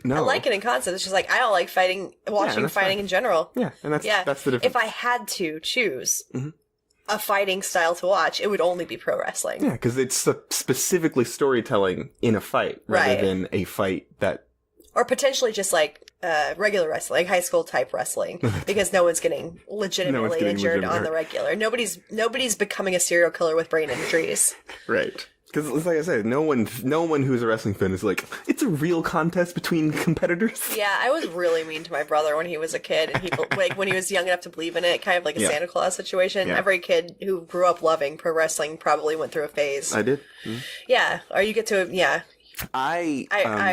No. I like it in concept. It's just like, I don't like watching fighting in general. Yeah, and that's the difference. If I had to choose a fighting style to watch, it would only be pro wrestling. Yeah, because it's specifically storytelling in a fight rather than a fight that... Or potentially just like regular wrestling, high school type wrestling, because no one's getting legitimately injured on the regular. Nobody's becoming a serial killer with brain injuries. Right. Because, like I said, no one who's a wrestling fan is like, it's a real contest between competitors. Yeah, I was really mean to my brother when he was a kid, and when he was young enough to believe in it, kind of like a Santa Claus situation. Yeah. Every kid who grew up loving pro wrestling probably went through a phase. I did. Mm-hmm. Yeah, or you get to I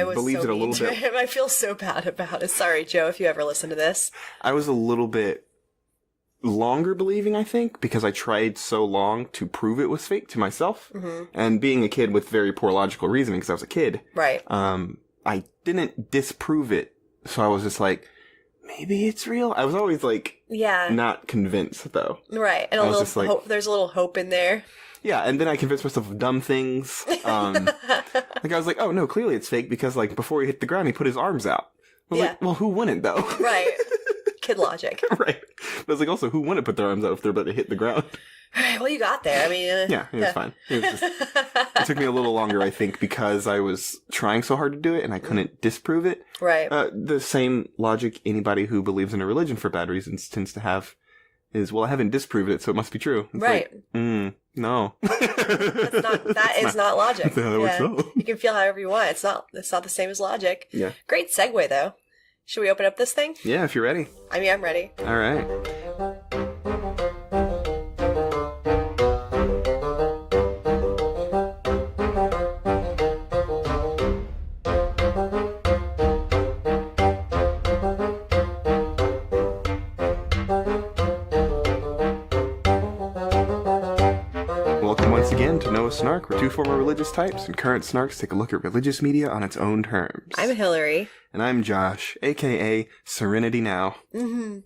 was believed so it a little bit. Him. I feel so bad about it. Sorry, Joe, if you ever listen to this. I was a little bit longer believing, I think, because I tried so long to prove it was fake to myself. Mm-hmm. And being a kid with very poor logical reasoning, because I was a kid. Right. I didn't disprove it. So I was just like, maybe it's real. I was always like, not convinced, though. Right. And there's a little hope in there. Yeah, and then I convinced myself of dumb things. Like, I was like, oh, no, clearly it's fake because, like, before he hit the ground, he put his arms out. I was like, well, who wouldn't, though? Right. Kid logic. Right. But I was like, also, who wouldn't put their arms out if they're about to hit the ground? All right, well, you got there. I mean... yeah, it was fine. It took me a little longer, I think, because I was trying so hard to do it and I couldn't disprove it. Right. The same logic anybody who believes in a religion for bad reasons tends to have is, well, I haven't disproved it, so it must be true. It's right. Like, no. That is not logic. You can feel however you want. It's not the same as logic. Yeah. Great segue, though. Should we open up this thing? Yeah, if you're ready. I mean, I'm ready. All right. To Know a Snark, where two former religious types and current snarks take a look at religious media on its own terms. I'm Hillary. And I'm Josh, a.k.a. Serenity Now. Mm-hmm.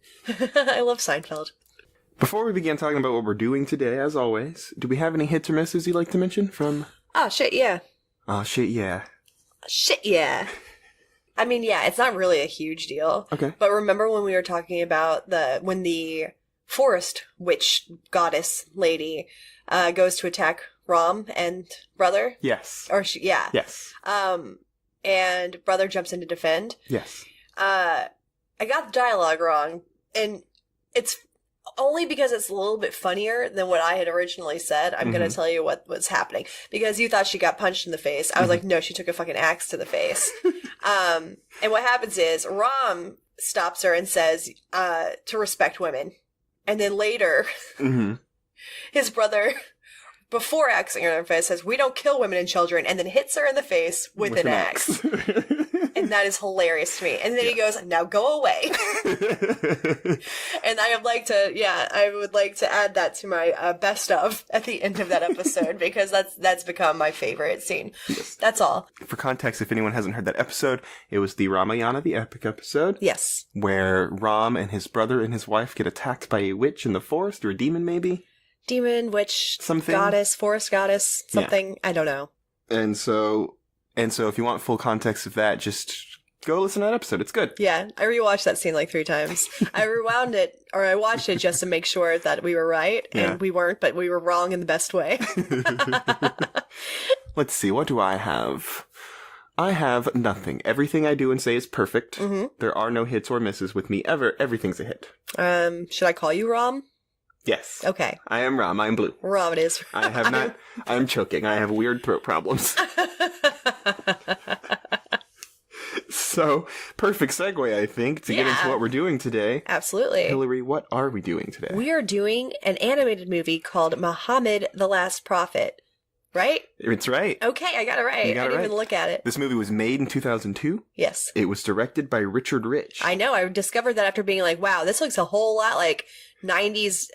I love Seinfeld. Before we begin talking about what we're doing today, as always, do we have any hits or misses you'd like to mention from... Oh, shit, yeah. Oh, shit, yeah. Shit, yeah. I mean, yeah, it's not really a huge deal. Okay. But remember when we were talking about when the forest witch goddess lady goes to attack Rom and Brother? Yes. Or yeah. Yes. And Brother jumps in to defend. Yes. I got the dialogue wrong, and it's only because it's a little bit funnier than what I had originally said. I'm going to tell you what was happening. Because you thought she got punched in the face. I was like, no, she took a fucking axe to the face. And what happens is Rom stops her and says to respect women. And then later, his brother... before axing her in the face, says, we don't kill women and children, and then hits her in the face with an axe. And that is hilarious to me. And then he goes, now go away. And I would like to add that to my best of at the end of that episode, because that's become my favorite scene. Yes. That's all. For context, if anyone hasn't heard that episode, it was the Ramayana, the epic episode. Yes. Where Ram and his brother and his wife get attacked by a witch in the forest, or a demon maybe? Demon, witch, something. Goddess, forest goddess, something. Yeah. I don't know. And so if you want full context of that, just go listen to that episode. It's good. Yeah, I rewatched that scene like 3 times. I rewound it, or I watched it just to make sure that we were right, and we weren't, but we were wrong in the best way. Let's see, what do I have? I have nothing. Everything I do and say is perfect. Mm-hmm. There are no hits or misses with me ever. Everything's a hit. Should I call you Rom? Yes. Okay. I am Rom. I am blue. Rom it is. I have not... I'm choking. I have weird throat problems. So, perfect segue, I think, to get into what we're doing today. Absolutely. Hillary, what are we doing today? We are doing an animated movie called Muhammad the Last Prophet. Right? It's right. Okay, I got it right. I didn't even look at it. This movie was made in 2002. Yes. It was directed by Richard Rich. I know. I discovered that after being like, wow, this looks a whole lot like 90s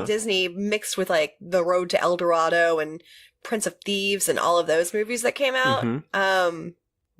Disney mixed with like The Road to El Dorado and Prince of Thieves and all of those movies that came out. Mm-hmm.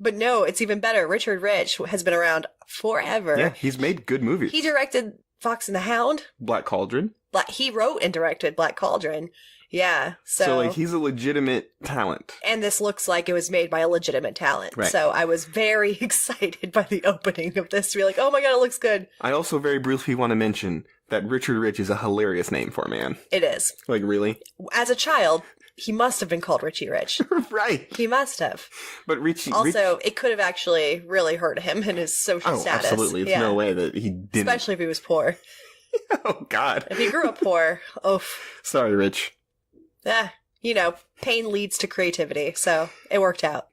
But no, it's even better. Richard Rich has been around forever. Yeah, he's made good movies. He directed Fox and the Hound. Black Cauldron. He wrote and directed Black Cauldron. Yeah. So, like, he's a legitimate talent. And this looks like it was made by a legitimate talent. Right. So I was very excited by the opening of this. To be like, oh my god, it looks good. I also very briefly want to mention that Richard Rich is a hilarious name for a man. It is. Like, really? As a child, he must have been called Richie Rich. Right. He must have. But Richie... Also, it could have actually really hurt him in his social status. Absolutely. There's no way that he didn't. Especially if he was poor. Oh, God. If he grew up poor, oof. Sorry, Rich. Pain leads to creativity, so it worked out.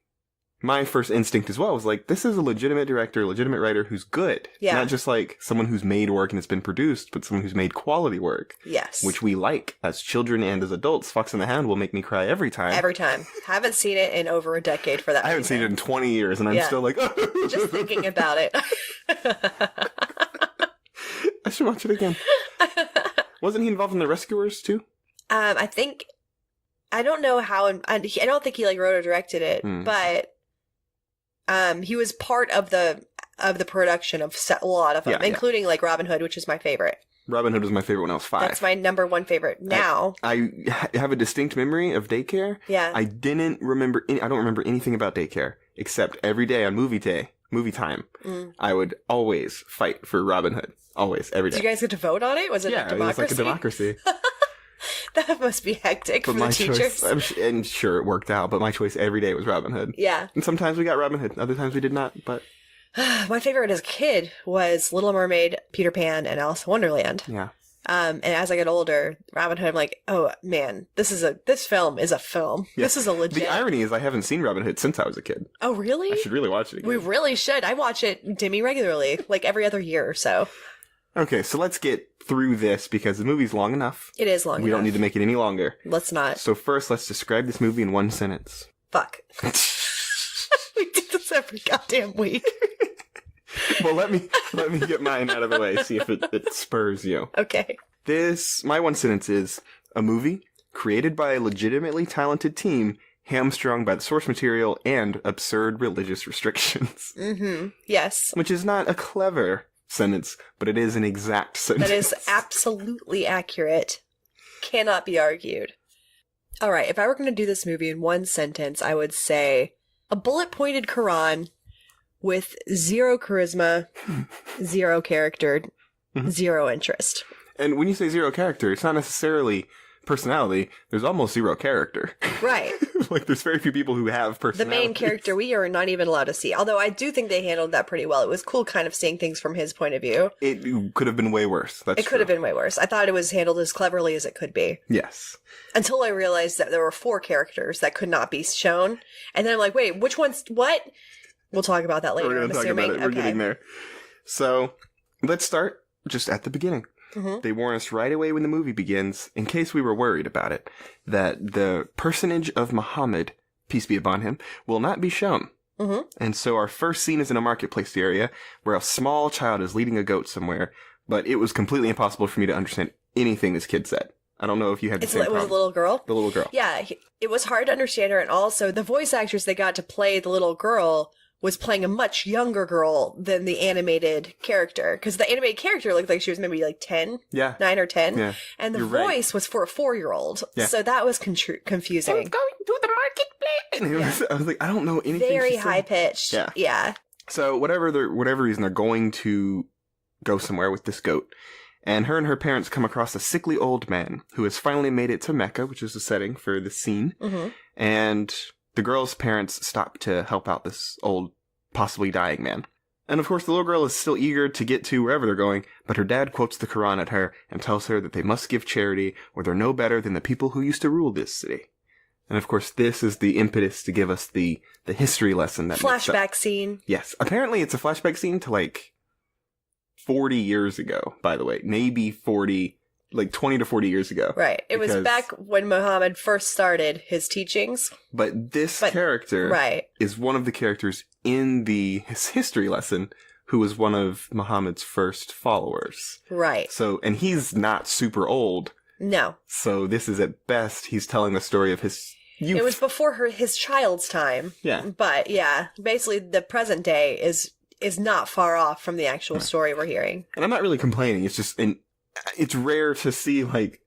My first instinct as well was like, this is a legitimate director, legitimate writer who's good. Yeah. Not just like someone who's made work and it's been produced, but someone who's made quality work. Yes. Which we like as children and as adults. Fox and the Hound will make me cry every time. Every time. Haven't seen it in over a decade for that I haven't seen it in 20 years and I'm still like, oh. Just thinking about it. I should watch it again. Wasn't he involved in The Rescuers too? I don't know how, I don't think he wrote or directed it, but he was part of the production of a lot of them, including like Robin Hood, which is my favorite. Robin Hood was my favorite when I was 5. That's my number one favorite now. I have a distinct memory of daycare. Yeah. I don't remember anything about daycare except every day on movie time, I would always fight for Robin Hood. Always, every day. Did you guys get to vote on it? Was it a democracy? It was like a democracy. That must be hectic for the teachers. And sure, it worked out, but my choice every day was Robin Hood. Yeah. And sometimes we got Robin Hood, other times we did not, but... My favorite as a kid was Little Mermaid, Peter Pan, and Alice in Wonderland. Yeah. And as I get older, Robin Hood, I'm like, oh man, this film is a film. Yeah. This is a legit. The irony is I haven't seen Robin Hood since I was a kid. Oh, really? I should really watch it again. We really should. I watch it demi-regularly, like every other year or so. Okay, so let's get through this because the movie's long enough. It is long enough. We don't need to make it any longer. Let's not. So first, let's describe this movie in one sentence. Fuck. We do this every goddamn week. Well, let me get mine out of the way, see if it spurs you. Okay. My one sentence is, a movie created by a legitimately talented team, hamstrung by the source material and absurd religious restrictions. Mm-hmm. Yes. Which is not a clever sentence, but it is an exact sentence. That is absolutely accurate. Cannot be argued. All right, if I were going to do this movie in one sentence, I would say a bullet-pointed Quran with zero charisma, zero character, zero interest. And when you say zero character, it's not necessarily personality. There's almost zero character. Right. Like, there's very few people who have personality. The main character we are not even allowed to see. Although I do think they handled that pretty well. It was cool kind of seeing things from his point of view. It could have been way worse. It could have been way worse. I thought it was handled as cleverly as it could be. Yes. Until I realized that there were 4 characters that could not be shown. And then I'm like, wait, which one's what? We'll talk about that later. We're going to talk about it. We're getting there. So, let's start just at the beginning. Mm-hmm. They warn us right away when the movie begins, in case we were worried about it, that the personage of Muhammad, peace be upon him, will not be shown. Mm-hmm. And so our first scene is in a marketplace area where a small child is leading a goat somewhere, but it was completely impossible for me to understand anything this kid said. I don't know if you had the same problem. It was a little girl? The little girl. Yeah, it was hard to understand her, and also the voice actress they got to play the little girl was playing a much younger girl than the animated character. Because the animated character looked like she was maybe like 10. Yeah. 9 or 10. Yeah. And the voice was for a 4-year-old. Yeah. So that was confusing. I was going to the marketplace. And I was like, I don't know anything. Very high-pitched. Yeah. Yeah. So whatever reason, they're going to go somewhere with this goat. And her parents come across a sickly old man who has finally made it to Mecca, which is the setting for the scene. Mm-hmm. And the girl's parents stop to help out this old, possibly dying man. And of course, the little girl is still eager to get to wherever they're going, but her dad quotes the Quran at her and tells her that they must give charity or they're no better than the people who used to rule this city. And of course, this is the impetus to give us the history lesson that flashback scene. Yes. Apparently, it's a flashback scene to like 40 years ago, by the way. Maybe 40, like 20 to 40 years ago. Right. It was back when Muhammad first started his teachings. But this character is one of the characters in his history lesson who was one of Muhammad's first followers. Right. So, and he's not super old. No. So this is at best, he's telling the story of his youth. It was before his child's time. Yeah. But yeah, basically the present day is not far off from the actual story we're hearing. And I'm not really complaining. It's just, it's rare to see like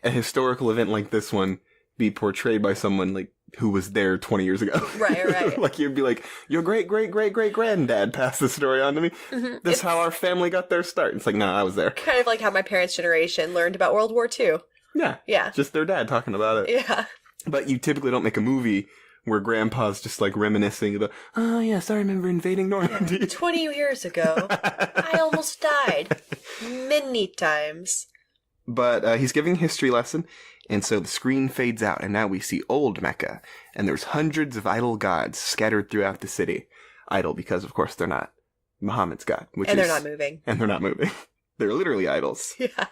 a historical event like this one be portrayed by someone like who was there 20 years ago. Right. Like you'd be like, your great-great-great-great-granddad passed this story on to me. This is how our family got their start. It's like, no, I was there. Kind of like how my parents' generation learned about World War II. Yeah. Just their dad talking about it. Yeah. But you typically don't make a movie where grandpa's just like reminiscing about, oh yes, I remember invading Normandy. 20 years ago, I almost died. Many times. But he's giving a history lesson, and so the screen fades out, and now we see old Mecca, and there's hundreds of idol gods scattered throughout the city. Idol because, of course, they're not Muhammad's god. And they're not moving. And they're not moving. They're literally idols. Yeah.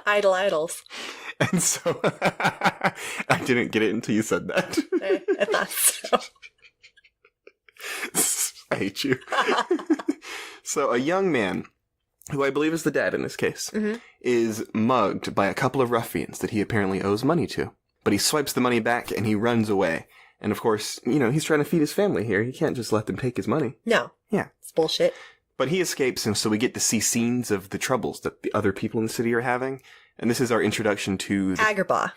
Idols. And so, I didn't get it until you said that. I thought so. I hate you. So, a young man, who I believe is the dad in this case, is mugged by a couple of ruffians that he apparently owes money to. But he swipes the money back and he runs away. And of course, he's trying to feed his family here. He can't just let them take his money. No. Yeah. It's bullshit. But he escapes, and so we get to see scenes of the troubles that the other people in the city are having. And this is our introduction to... Agrabah.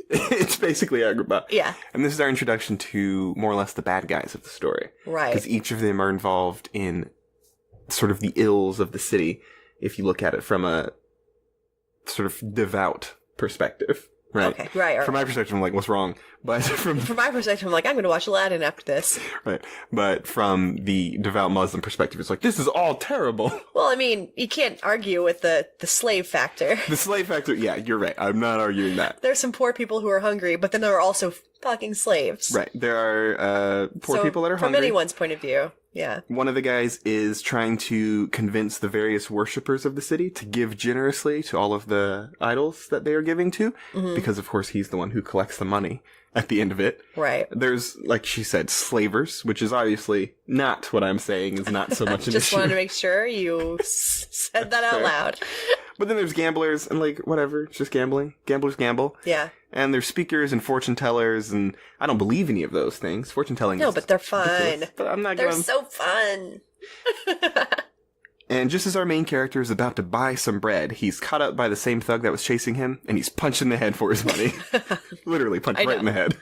It's basically Agrabah. Yeah. And this is our introduction to more or less the bad guys of the story. Right. Because each of them are involved in sort of the ills of the city, if you look at it from a sort of devout perspective. Right. Okay. Right. From my perspective, I'm like, what's wrong? But from my perspective, I'm like, I'm going to watch Aladdin after this. Right. But from the devout Muslim perspective, it's like, this is all terrible. Well, I mean, you can't argue with the slave factor. The slave factor, yeah, you're right. I'm not arguing that. There's some poor people who are hungry, but then there are also fucking slaves. Right. There are poor people that are hungry. From anyone's point of view, yeah. One of the guys is trying to convince the various worshippers of the city to give generously to all of the idols that they are giving to, because of course he's the one who collects the money at the end of it. Right. There's, like she said, slavers, which is obviously not what I'm saying is not so much an Just issue. wanted to make sure you said that out loud. But then there's gamblers and like, whatever, it's just gambling. Gamblers gamble. Yeah. And there's speakers and fortune tellers, and I don't believe any of those things. Fortune telling No, is but they're fun. ridiculous. But I'm not They're going... so fun. And just as our main character is about to buy some bread, he's caught up by the same thug that was chasing him, and he's punched in the head for his money. Literally punched right in the head.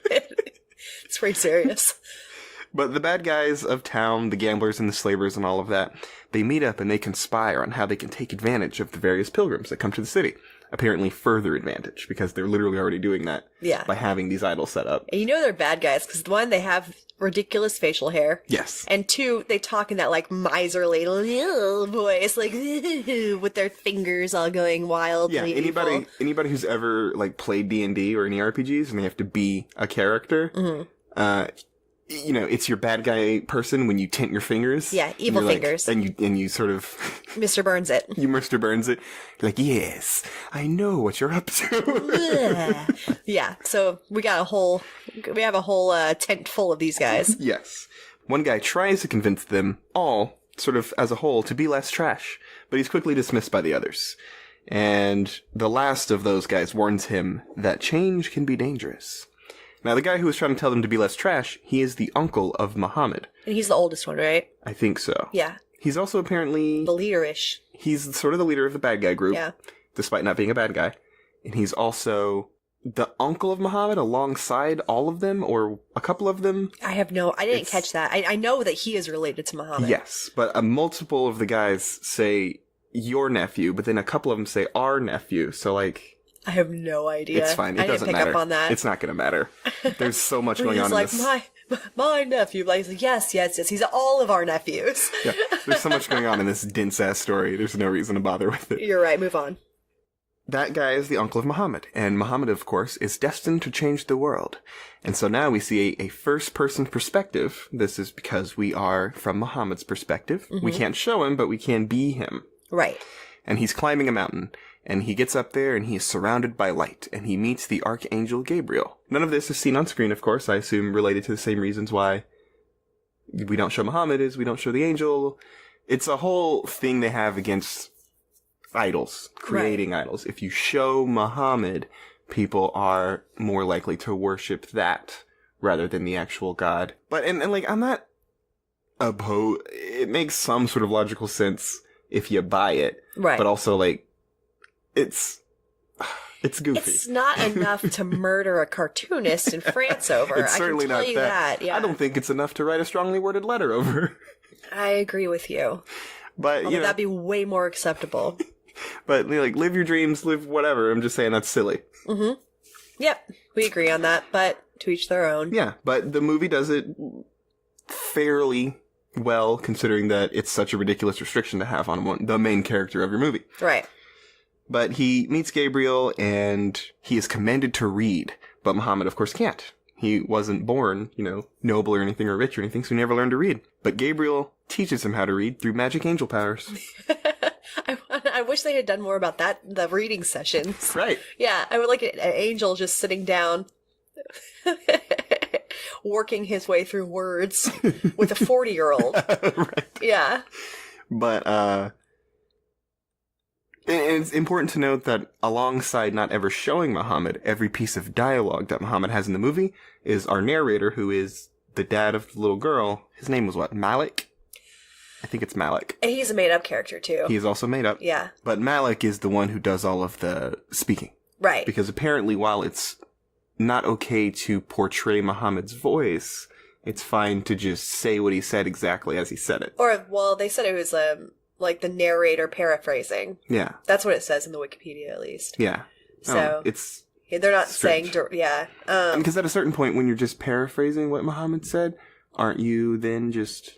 It's pretty serious. But the bad guys of town, the gamblers and the slavers and all of that, they meet up and they conspire on how they can take advantage of the various pilgrims that come to the city. Apparently further advantage, because they're literally already doing that by having these idols set up. And they're bad guys, because one, they have ridiculous facial hair. Yes. And two, they talk in that, like, miserly little voice, like, with their fingers all going wild. Yeah, anybody who's ever, like, played D&D or any RPGs and they have to be a character, it's your bad guy person when you tint your fingers. Yeah, evil fingers. And you sort of... Mr. Burns it. You Mr. Burns it. You're like, yes, I know what you're up to. Yeah, so we have a whole tent full of these guys. Yes. One guy tries to convince them all, sort of as a whole, to be less trash, but he's quickly dismissed by the others. And the last of those guys warns him that change can be dangerous. Now, the guy who was trying to tell them to be less trash, he is the uncle of Muhammad. And he's the oldest one, right? I think so. Yeah. He's also apparently... the leader-ish. He's sort of the leader of the bad guy group. Yeah. Despite not being a bad guy. And he's also the uncle of Muhammad alongside all of them, or a couple of them. I didn't catch that. I know that he is related to Muhammad. Yes, but multiple of the guys say your nephew, but then a couple of them say our nephew, so like... I have no idea. It's fine. It doesn't didn't pick matter. up on that. It's not going to matter. There's so much going on in like, this. my nephew. Like, he's like, yes. He's all of our nephews. Yeah. There's so much going on in this dense-ass story. There's no reason to bother with it. You're right. Move on. That guy is the uncle of Muhammad. And Muhammad, of course, is destined to change the world. And so now we see a first-person perspective. This is because we are from Muhammad's perspective. Mm-hmm. We can't show him, but we can be him. Right. And he's climbing a mountain. And he gets up there and he is surrounded by light, and he meets the Archangel Gabriel. None of this is seen on screen, of course, I assume related to the same reasons why we don't show Muhammad is we don't show the angel. It's a whole thing they have against idols, creating idols. If you show Muhammad, people are more likely to worship that rather than the actual God. But, and like, I'm not opposed. It makes some sort of logical sense if you buy it. Right. But also, like, it's It's goofy. It's not enough to murder a cartoonist in France over. It's certainly I can tell not you that. Yeah. I don't think it's enough to write a strongly worded letter over. I agree with you. But, Although that'd be way more acceptable. But, like, live your dreams, live whatever. I'm just saying that's silly. Mm-hmm. Yep, we agree on that, but to each their own. Yeah, but the movie does it fairly well, considering that it's such a ridiculous restriction to have on the main character of your movie. Right. But he meets Gabriel, and he is commanded to read. But Muhammad, of course, can't. He wasn't born, noble or anything or rich or anything, so he never learned to read. But Gabriel teaches him how to read through magic angel powers. I wish they had done more about the reading sessions. Right. Yeah, I would like an angel just sitting down, working his way through words with a 40-year-old. Right. Yeah. But, and it's important to note that alongside not ever showing Muhammad, every piece of dialogue that Muhammad has in the movie is our narrator, who is the dad of the little girl. His name was what? Malik? I think it's Malik. And he's a made-up character, too. He is also made up. Yeah. But Malik is the one who does all of the speaking. Right. Because apparently while it's not okay to portray Muhammad's voice, it's fine to just say what he said exactly as he said it. Or, well, they said it was, like the narrator paraphrasing. Yeah. That's what it says in the Wikipedia, at least. Yeah. So it's they're not strange. saying, yeah. Because at a certain point, when you're just paraphrasing what Muhammad said, aren't you then just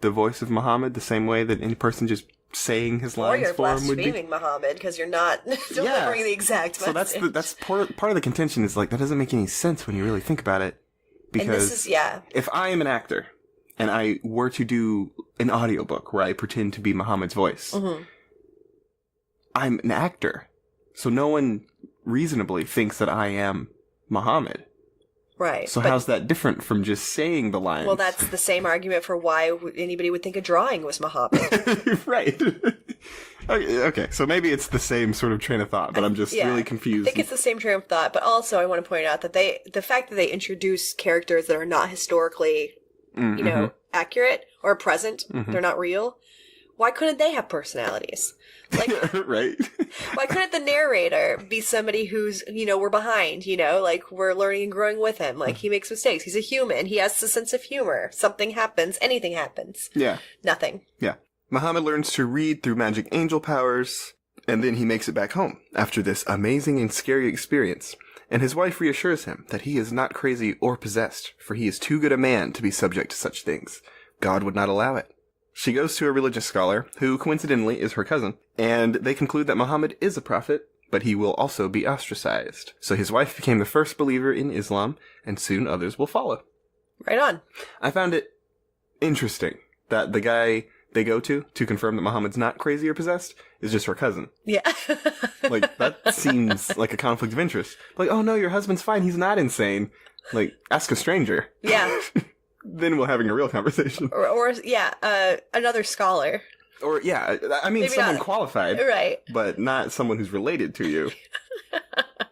the voice of Muhammad, the same way that any person just saying his lines or you're for him would be? blaspheming Muhammad because you're not delivering the exact message. So that's part of the contention is like that doesn't make any sense when you really think about it. Because and this is, if I am an actor and I were to do an audiobook where I pretend to be Muhammad's voice, mm-hmm. I'm an actor. So no one reasonably thinks that I am Muhammad. Right. So how's that different from just saying the lines? Well, that's the same argument for why anybody would think a drawing was Muhammad. Right. Okay, so maybe it's the same sort of train of thought, but I'm just really confused. I think it's the same train of thought, but also I want to point out that the fact that they introduce characters that are not historically, accurate or present, they're not real, why couldn't they have personalities? Like, right. Why couldn't the narrator be somebody who's, we're behind, like we're learning and growing with him. Like he makes mistakes. He's a human. He has a sense of humor. Something happens. Anything happens. Yeah. Nothing. Yeah. Muhammad learns to read through magic angel powers, and then he makes it back home after this amazing and scary experience. And his wife reassures him that he is not crazy or possessed, for he is too good a man to be subject to such things. God would not allow it. She goes to a religious scholar, who coincidentally is her cousin, and they conclude that Muhammad is a prophet, but he will also be ostracized. So his wife became the first believer in Islam, and soon others will follow. Right on. I found it interesting that the guy they go to confirm that Muhammad's not crazy or possessed is just her cousin. Yeah. Like, that seems like a conflict of interest. Like, oh no, your husband's fine, he's not insane. Like, ask a stranger. Yeah. Then we're having a real conversation. Or another scholar. Or, yeah, I mean, Maybe someone not. qualified. Right. But not someone who's related to you.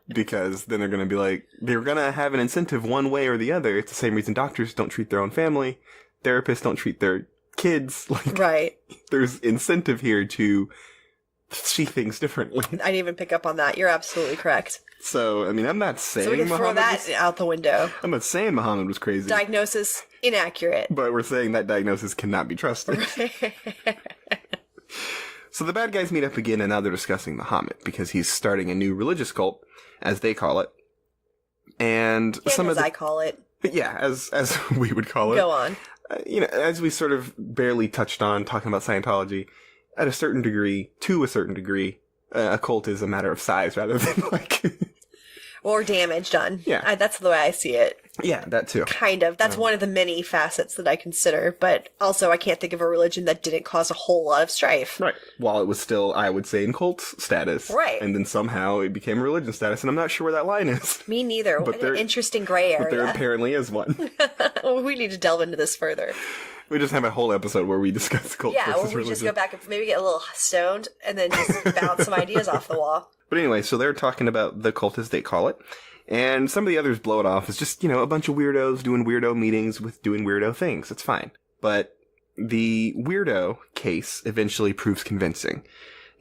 Because then they're going to be like, they're going to have an incentive one way or the other. It's the same reason doctors don't treat their own family. Therapists don't treat their kids. Like, right. There's incentive here to see things differently. I didn't even pick up on that. You're absolutely correct. So, I mean, I'm not saying so we can throw that out the window. I'm not saying Muhammad was crazy. Diagnosis, inaccurate. But we're saying that diagnosis cannot be trusted. So the bad guys meet up again, and now they're discussing Muhammad, because he's starting a new religious cult, as they call it. And some as of I call it. Yeah, as we would call it. Go on. As we sort of barely touched on, talking about Scientology, to a certain degree, a cult is a matter of size rather than like... Or damage done. Yeah. That's the way I see it. Yeah, that too. Kind of. That's one of the many facets that I consider. But also, I can't think of a religion that didn't cause a whole lot of strife. Right. While it was still, I would say, in cult status. Right. And then somehow it became religion status, and I'm not sure where that line is. Me neither. What an interesting gray area. But there apparently is one. Well, we need to delve into this further. We just have a whole episode where we discuss cult versus religion. Yeah, we just go back and maybe get a little stoned, and then just bounce some ideas off the wall. But anyway, so they're talking about the cult as they call it. And some of the others blow it off as just, a bunch of weirdos doing weirdo meetings with doing weirdo things. It's fine. But the weirdo case eventually proves convincing.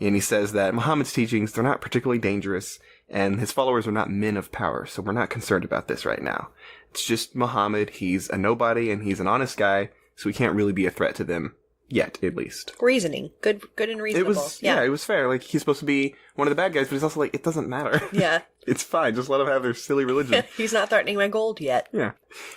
And he says that Muhammad's teachings, they're not particularly dangerous. and his followers are not men of power, so we're not concerned about this right now. It's just Muhammad. He's a nobody, and he's an honest guy, so he can't really be a threat to them. Yet, at least. Reasoning. Good and reasonable. It was, it was fair. Like, he's supposed to be one of the bad guys, but he's also like, it doesn't matter. Yeah. It's fine. Just let them have their silly religion. He's not threatening my gold yet. Yeah.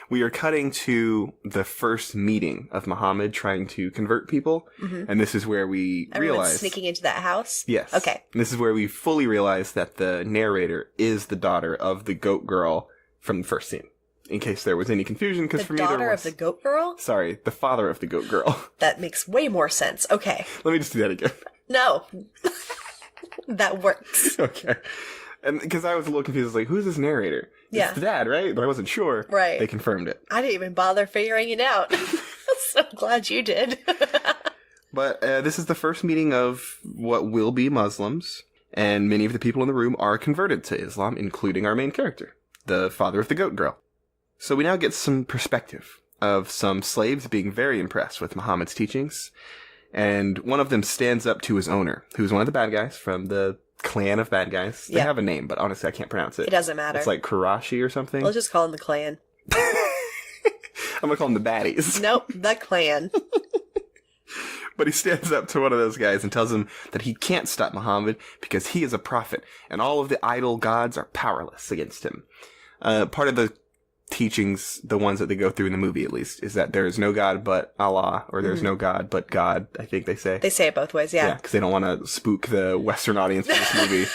We are cutting to the first meeting of Muhammad trying to convert people. Mm-hmm. And this is where we realize... sneaking into that house? Yes. Okay. And this is where we fully realize that the narrator is the daughter of the goat girl from the first scene. In case there was any confusion, because for me there was... The daughter of the goat girl? Sorry, the father of the goat girl. That makes way more sense. Okay. Let me just do that again. No. That works. Okay. And because I was a little confused, I was like, who's this narrator? Yeah. It's the dad, right? But I wasn't sure. Right. They confirmed it. I didn't even bother figuring it out. So glad you did. But this is the first meeting of what will be Muslims, and many of the people in the room are converted to Islam, including our main character, the father of the goat girl. So we now get some perspective of some slaves being very impressed with Muhammad's teachings, and one of them stands up to his owner, who's one of the bad guys from the clan of bad guys. They have a name, but honestly I can't pronounce it. It doesn't matter. It's like Karashi or something. We'll just call him the clan. I'm gonna call them the baddies. Nope, the clan. But he stands up to one of those guys and tells him that he can't stop Muhammad because he is a prophet, and all of the idol gods are powerless against him. Part of the teachings, the ones that they go through in the movie at least, is that there is no God but Allah, or there's no God but God, I think they say. They say it both ways, yeah. Yeah, because they don't want to spook the Western audience for this movie.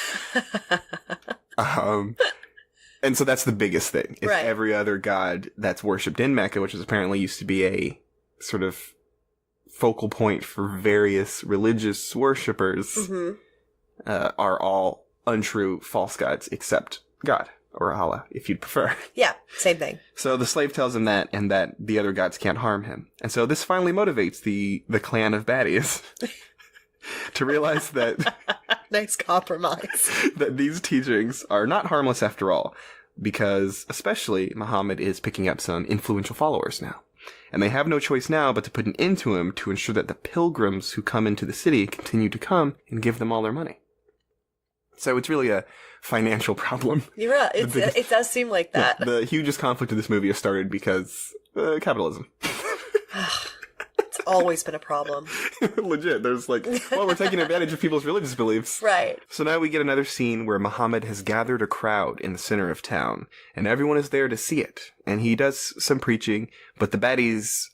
And so that's the biggest thing. Is right. Every other God that's worshipped in Mecca, which is apparently used to be a sort of focal point for various religious worshippers, are all untrue, false gods, except God. Or Allah, if you'd prefer. Yeah, same thing. So the slave tells him that, and that the other gods can't harm him. And so this finally motivates the clan of baddies to realize that... Nice compromise. That these teachings are not harmless after all, because especially Muhammad is picking up some influential followers now. And they have no choice now but to put an end to him to ensure that the pilgrims who come into the city continue to come and give them all their money. So it's really a financial problem. You're right. It does seem like that. Yeah, the hugest conflict of this movie has started because capitalism. It's always been a problem. Legit. There's like, well, we're taking advantage of people's religious beliefs. Right. So now we get another scene where Muhammad has gathered a crowd in the center of town, and everyone is there to see it. And he does some preaching, but the baddies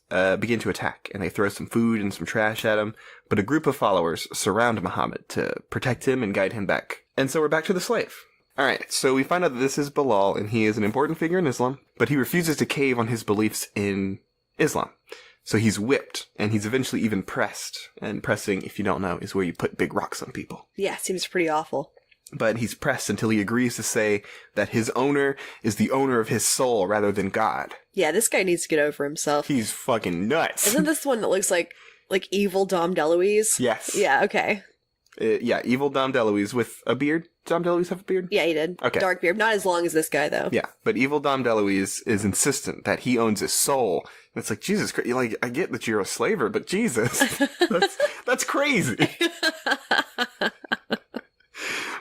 begin to attack, and they throw some food and some trash at him. But a group of followers surround Muhammad to protect him and guide him back. And so we're back to the slave. Alright, so we find out that this is Bilal, and he is an important figure in Islam, but he refuses to cave on his beliefs in Islam. So he's whipped, and he's eventually even pressed. And pressing, if you don't know, is where you put big rocks on people. Yeah, seems pretty awful. But he's pressed until he agrees to say that his owner is the owner of his soul rather than God. Yeah, this guy needs to get over himself. He's fucking nuts. Isn't this one that looks like evil Dom DeLuise? Yes. Yeah, okay. Yeah, evil Dom DeLuise with a beard. Dom DeLuise have a beard? Yeah, he did. Okay. Dark beard. Not as long as this guy, though. Yeah, but evil Dom DeLuise is insistent that he owns his soul. And it's like, Jesus Christ, like, I get that you're a slaver, but Jesus, that's crazy.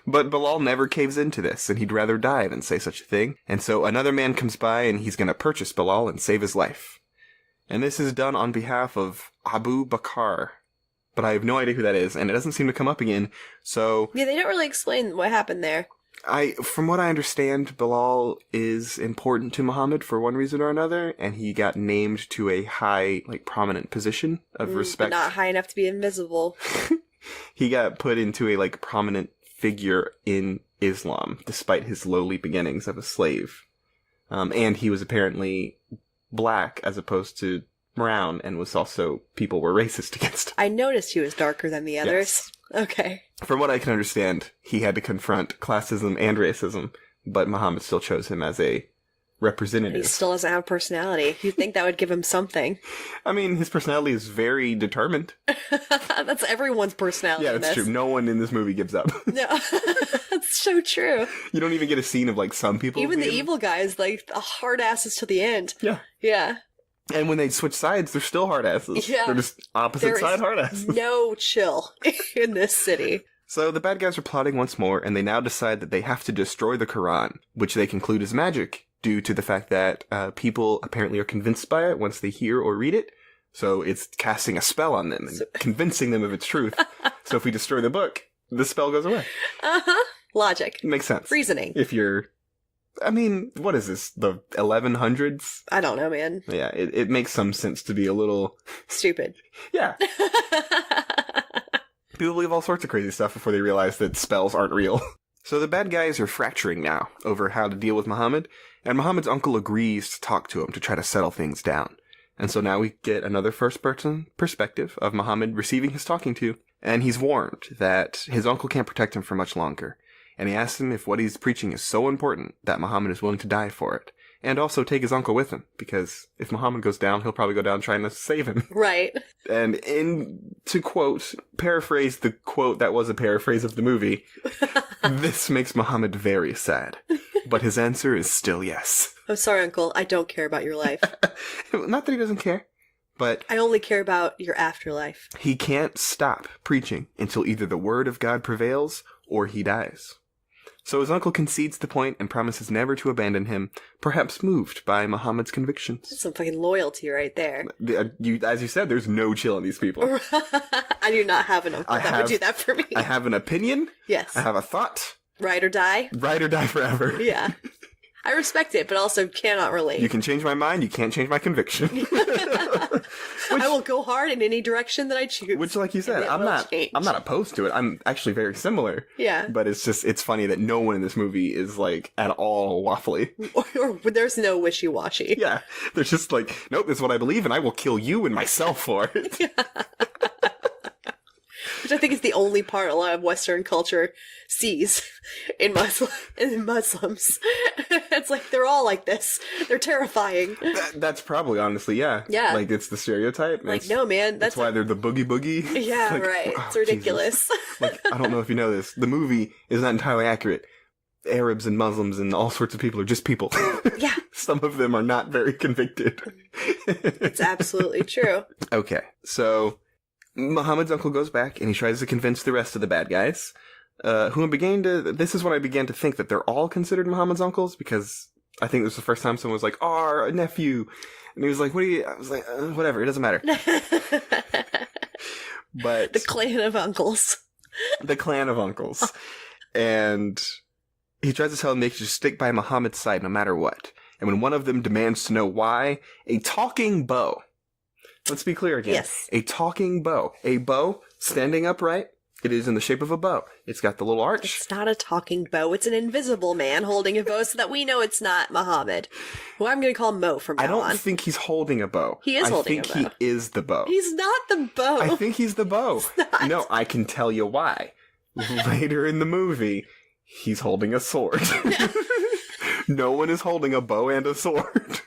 But Bilal never caves into this, and he'd rather die than say such a thing. And so another man comes by, and he's going to purchase Bilal and save his life. And this is done on behalf of Abu Bakr. But I have no idea who that is, and it doesn't seem to come up again, so... Yeah, they don't really explain what happened there. From what I understand, Bilal is important to Muhammad for one reason or another, and he got named to a high, prominent position of respect. But not high enough to be invisible. He got put into a, prominent figure in Islam, despite his lowly beginnings of a slave. And he was apparently black as opposed to brown, and was also, people were racist against him. I noticed he was darker than the others. Yes. Okay. From what I can understand, he had to confront classism and racism, but Muhammad still chose him as a representative. He still doesn't have a personality. You'd think that would give him something. I mean, his personality is very determined. That's everyone's personality. Yeah, that's true. No one in this movie gives up. No, that's so true. You don't even get a scene of, some people. Even the evil guys, a hard asses to the end. Yeah. Yeah. And when they switch sides, they're still hard asses. Yeah. They're just opposite side hard asses. No chill in this city. So the bad guys are plotting once more, and they now decide that they have to destroy the Quran, which they conclude is magic, due to the fact that people apparently are convinced by it once they hear or read it. So it's casting a spell on them and convincing them of its truth. So if we destroy the book, the spell goes away. Uh-huh. Logic. Makes sense. Reasoning. If you're... I mean, what is this? The 1100s? I don't know, man. Yeah, it makes some sense to be a little... Stupid. Yeah. People believe all sorts of crazy stuff before they realize that spells aren't real. So the bad guys are fracturing now over how to deal with Muhammad, and Muhammad's uncle agrees to talk to him to try to settle things down. And so now we get another first-person perspective of Muhammad receiving his talking to, and he's warned that his uncle can't protect him for much longer. And he asks him if what he's preaching is so important that Muhammad is willing to die for it. And also take his uncle with him, because if Muhammad goes down, he'll probably go down trying to save him. Right. And paraphrase the quote that was a paraphrase of the movie, this makes Muhammad very sad. But his answer is still yes. I'm sorry, Uncle. I don't care about your life. Not that he doesn't care, but... I only care about your afterlife. He can't stop preaching until either the word of God prevails or he dies. So his uncle concedes the point and promises never to abandon him, perhaps moved by Muhammad's convictions. That's some fucking loyalty right there. As you said, there's no chill in these people. I do not have an uncle that would do that for me. I have an opinion. Yes. I have a thought. Ride or die. Ride or die forever. Yeah. I respect it, but also cannot relate. You can change my mind, you can't change my conviction. I will go hard in any direction that I choose. Which, like you said, I'm not opposed to it. I'm actually very similar. Yeah. But it's funny that no one in this movie is, like, at all waffly. Or there's no wishy-washy. Yeah. They're just like, nope, this is what I believe, and I will kill you and myself for it. Yeah. Which I think is the only part a lot of Western culture sees in Muslims. It's like, they're all like this. They're terrifying. That's probably, honestly, yeah. Yeah. Like, it's the stereotype. Like, no, man. That's why they're the boogie. Yeah, like, right. Oh, it's ridiculous. Like, I don't know if you know this. The movie is not entirely accurate. Arabs and Muslims and all sorts of people are just people. Yeah. Some of them are not very convicted. It's absolutely true. Okay, so... Muhammad's uncle goes back and he tries to convince the rest of the bad guys, this is when I began to think that they're all considered Muhammad's uncles, because I think this was the first time someone was like, "Oh, our nephew," and he was like, "What are you?" I was like, "Whatever, it doesn't matter." But the clan of uncles. The clan of uncles. And he tries to tell them they should stick by Muhammad's side no matter what. And when one of them demands to know why, a talking bow. Let's be clear again. Yes. A talking bow. A bow standing upright. It is in the shape of a bow. It's got the little arch. It's not a talking bow. It's an invisible man holding a bow so that we know it's not Muhammad. Who I'm going to call Mo from now on. I don't think he's holding a bow. He is holding a bow. I think he is the bow. He's not the bow. I think he's the bow. He's not. No, I can tell you why. Later in the movie, he's holding a sword. No one is holding a bow and a sword.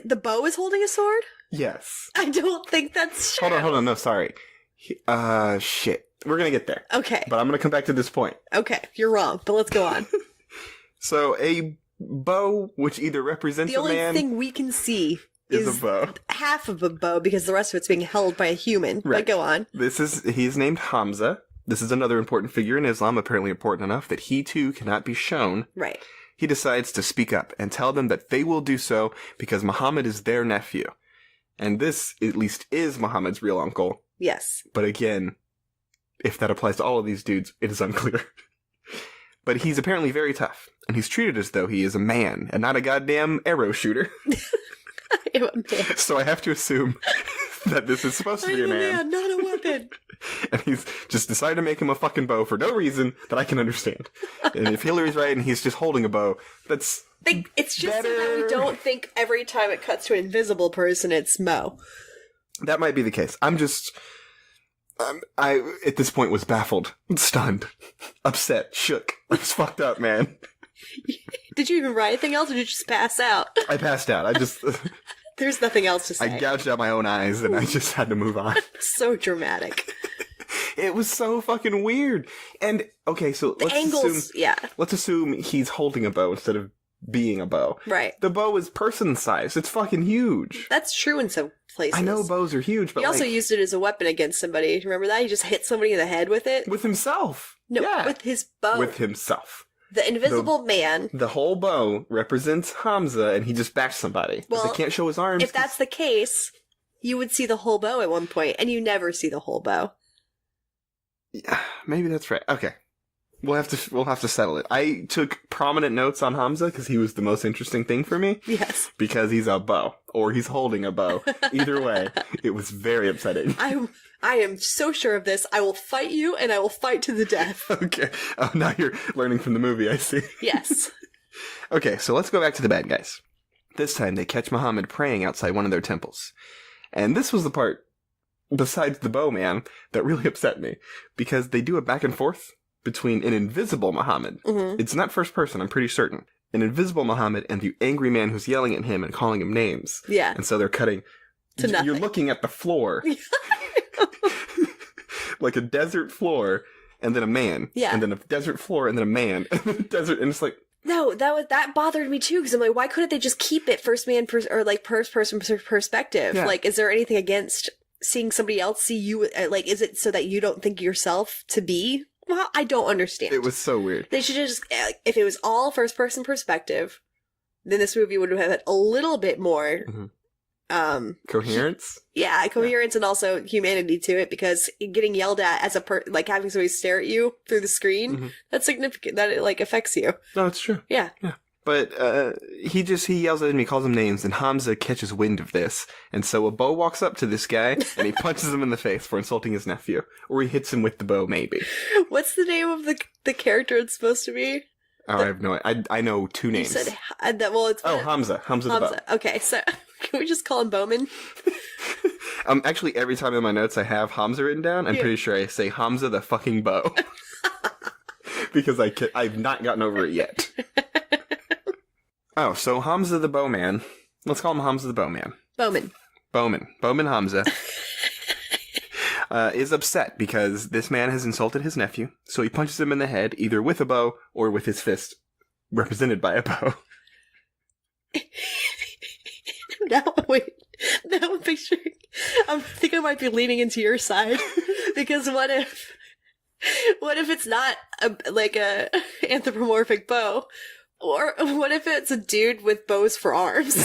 The bow is holding a sword? Yes. I don't think that's true. Hold on, no, sorry. Shit. We're gonna get there. Okay. But I'm gonna come back to this point. Okay, you're wrong, but let's go on. So, a bow, which either represents the a man... only thing we can see is a bow. Half of a bow, because the rest of it's being held by a human. Right. But go on. He's named Hamza. This is another important figure in Islam, apparently important enough that he too cannot be shown. Right. He decides to speak up and tell them that they will do so because Muhammad is their nephew. And this, at least, is Muhammad's real uncle. Yes. But again, if that applies to all of these dudes, it is unclear. But he's apparently very tough, and he's treated as though he is a man and not a goddamn arrow shooter. I'm a man. So I have to assume that this is supposed to be a man. Not a weapon. And he's just decided to make him a fucking bow for no reason that I can understand. And if Hillary's right and he's just holding a bow, that's it's just better. So that we don't think every time it cuts to an invisible person, it's Mo. That might be the case. I at this point was baffled, stunned, upset, shook. I was fucked up, man. Did you even write anything else, or did you just pass out? I passed out. There's nothing else to say. I gouged out my own eyes, and I just had to move on. So dramatic. It was so fucking weird. And, okay, so let's assume he's holding a bow instead of being a bow. Right. The bow is person-sized. It's fucking huge. That's true in some places. I know bows are huge, but he also used it as a weapon against somebody. Remember that? He just hit somebody in the head with it? with himself. No, Yeah. with his bow. With himself. The invisible man. The whole bow represents Hamza, and he just bashed somebody. Well, they can't show his arms. If that's the case, you would see the whole bow at one point, and you never see the whole bow. Yeah, maybe that's right. Okay. We'll have to settle it. I took prominent notes on Hamza because he was the most interesting thing for me. Yes. Because he's a bow. Or he's holding a bow. Either way, it was very upsetting. I am so sure of this. I will fight you, and I will fight to the death. Okay. Oh, now you're learning from the movie, I see. Yes. Okay, so let's go back to the bad guys. This time they catch Muhammad praying outside one of their temples. And this was the part, besides the bow man, that really upset me. Because they do a back and forth between an invisible Muhammad. Mm-hmm. It's not first person, I'm pretty certain. An invisible Muhammad and the angry man who's yelling at him and calling him names. Yeah. And so they're cutting to nothing. You're looking at the floor. Like a desert floor, and then a man. Yeah. And then a desert floor, and then a man. And then a desert, and it's like... No, that bothered me too, because I'm like, why couldn't they just keep it first person perspective? Yeah. Like, is there anything against seeing somebody else see you? Like, is it so that you don't think yourself to be? Well, I don't understand. It was so weird. They should just, if it was all first person perspective, then this movie would have had a little bit more, coherence? Yeah, coherence and also humanity to it, because getting yelled at as like having somebody stare at you through the screen, that's significant, that it like affects you. No, it's true. Yeah. Yeah. But he yells at him, he calls him names, and Hamza catches wind of this. And so a bow walks up to this guy, and he punches him in the face for insulting his nephew. Or he hits him with the bow, maybe. What's the name of the character it's supposed to be? Oh, I have no idea. I know two names. You said, it's Hamza. Hamza the bow. Okay, so can we just call him Bowman? Actually, every time in my notes I have Hamza written down, I'm pretty sure I say Hamza the fucking bow. Because I've not gotten over it yet. Oh, so Hamza the Bowman. Let's call him Hamza the Bowman. Bowman Hamza. Is upset because this man has insulted his nephew, so he punches him in the head, either with a bow or with his fist, represented by a bow. Now I'm picturing... I think I might be leaning into your side, because what if it's not a anthropomorphic bow? Or what if it's a dude with bows for arms?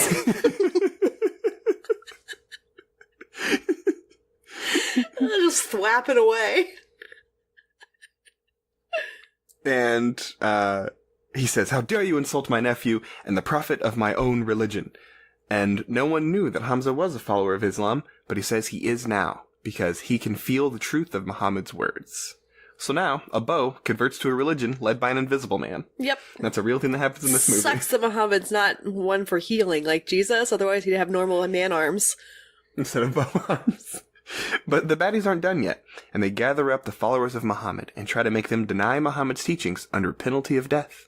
Just thwap it away. And he says, "How dare you insult my nephew and the prophet of my own religion?" And no one knew that Hamza was a follower of Islam, but he says he is now, because he can feel the truth of Muhammad's words. So now, a bow converts to a religion led by an invisible man. Yep. That's a real thing that happens in this movie. Sucks that Muhammad's not one for healing like Jesus, otherwise he'd have normal man arms. Instead of bow arms. But the baddies aren't done yet, and they gather up the followers of Muhammad and try to make them deny Muhammad's teachings under penalty of death.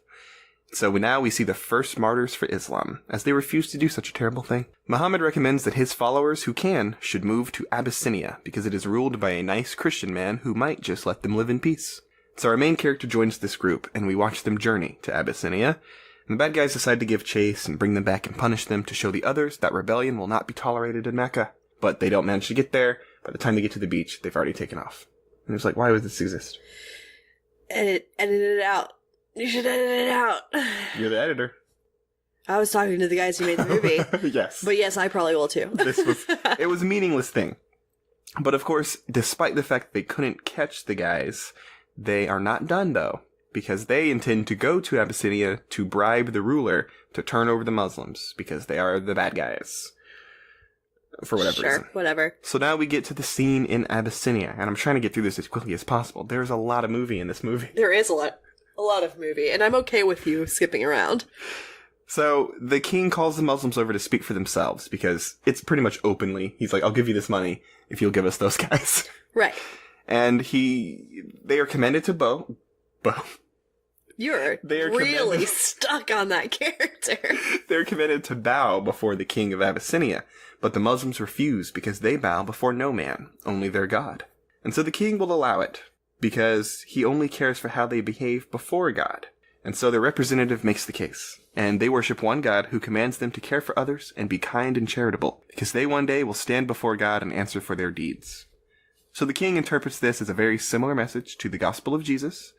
So now we see the first martyrs for Islam, as they refuse to do such a terrible thing. Muhammad recommends that his followers who can should move to Abyssinia, because it is ruled by a nice Christian man who might just let them live in peace. So our main character joins this group, and we watch them journey to Abyssinia. And the bad guys decide to give chase and bring them back and punish them to show the others that rebellion will not be tolerated in Mecca. But they don't manage to get there. By the time they get to the beach, they've already taken off. And it's like, why would this exist? Edit it out. You should edit it out. You're the editor. I was talking to the guys who made the movie. Yes. But yes, I probably will too. It was a meaningless thing. But of course, despite the fact they couldn't catch the guys, they are not done though, because they intend to go to Abyssinia to bribe the ruler to turn over the Muslims, because they are the bad guys. For whatever reason. Sure, whatever. So now we get to the scene in Abyssinia, and I'm trying to get through this as quickly as possible. There's a lot of movie in this movie. There is a lot of movie, and I'm okay with you skipping around. So the king calls the Muslims over to speak for themselves, because it's pretty much openly. He's like, I'll give you this money if you'll give us those guys. Right. And they are commended to bow. You're really stuck on that character. They're committed to bow before the king of Abyssinia, but the Muslims refuse because they bow before no man, only their God. And so the king will allow it, because he only cares for how they behave before God. And so the representative makes the case. and they worship one God who commands them to care for others and be kind and charitable, because they one day will stand before God and answer for their deeds. So the king interprets this as a very similar message to the gospel of Jesus,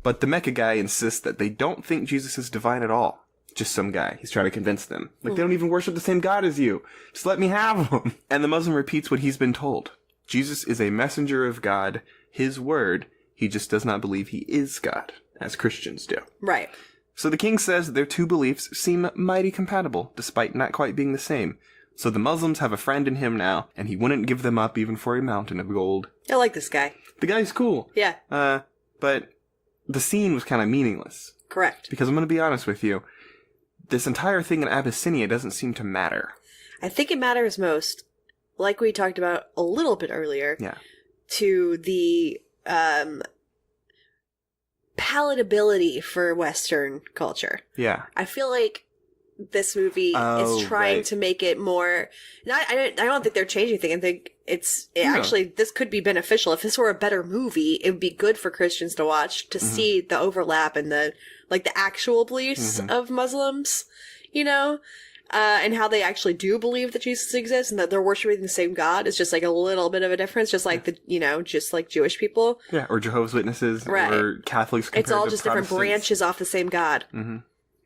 but the Mecca guy insists that they don't think Jesus is divine at all. Just some guy. He's trying to convince them. Like, they don't even worship the same God as you. Just let me have him. And the Muslim repeats what he's been told. Jesus is a messenger of God, his word. He just does not believe he is God, as Christians do. Right. So the king says that their two beliefs seem mighty compatible, despite not quite being the same. So the Muslims have a friend in him now, and he wouldn't give them up even for a mountain of gold. I like this guy. The guy's cool. Yeah. But the scene was kind of meaningless. Correct. Because I'm going to be honest with you, this entire thing in Abyssinia doesn't seem to matter. I think it matters most, like we talked about a little bit earlier, to the palatability for Western culture. Yeah. I feel like this movie is trying to make it more... I don't think they're changing anything. I think actually, this could be beneficial. If this were a better movie, it would be good for Christians to watch, to see the overlap and the actual beliefs of Muslims, and how they actually do believe that Jesus exists and that they're worshiping the same God. Is just like a little bit of a difference, just like just like Jewish people. Yeah, or Jehovah's Witnesses, or Catholics. It's all just different branches off the same God. Mm-hmm.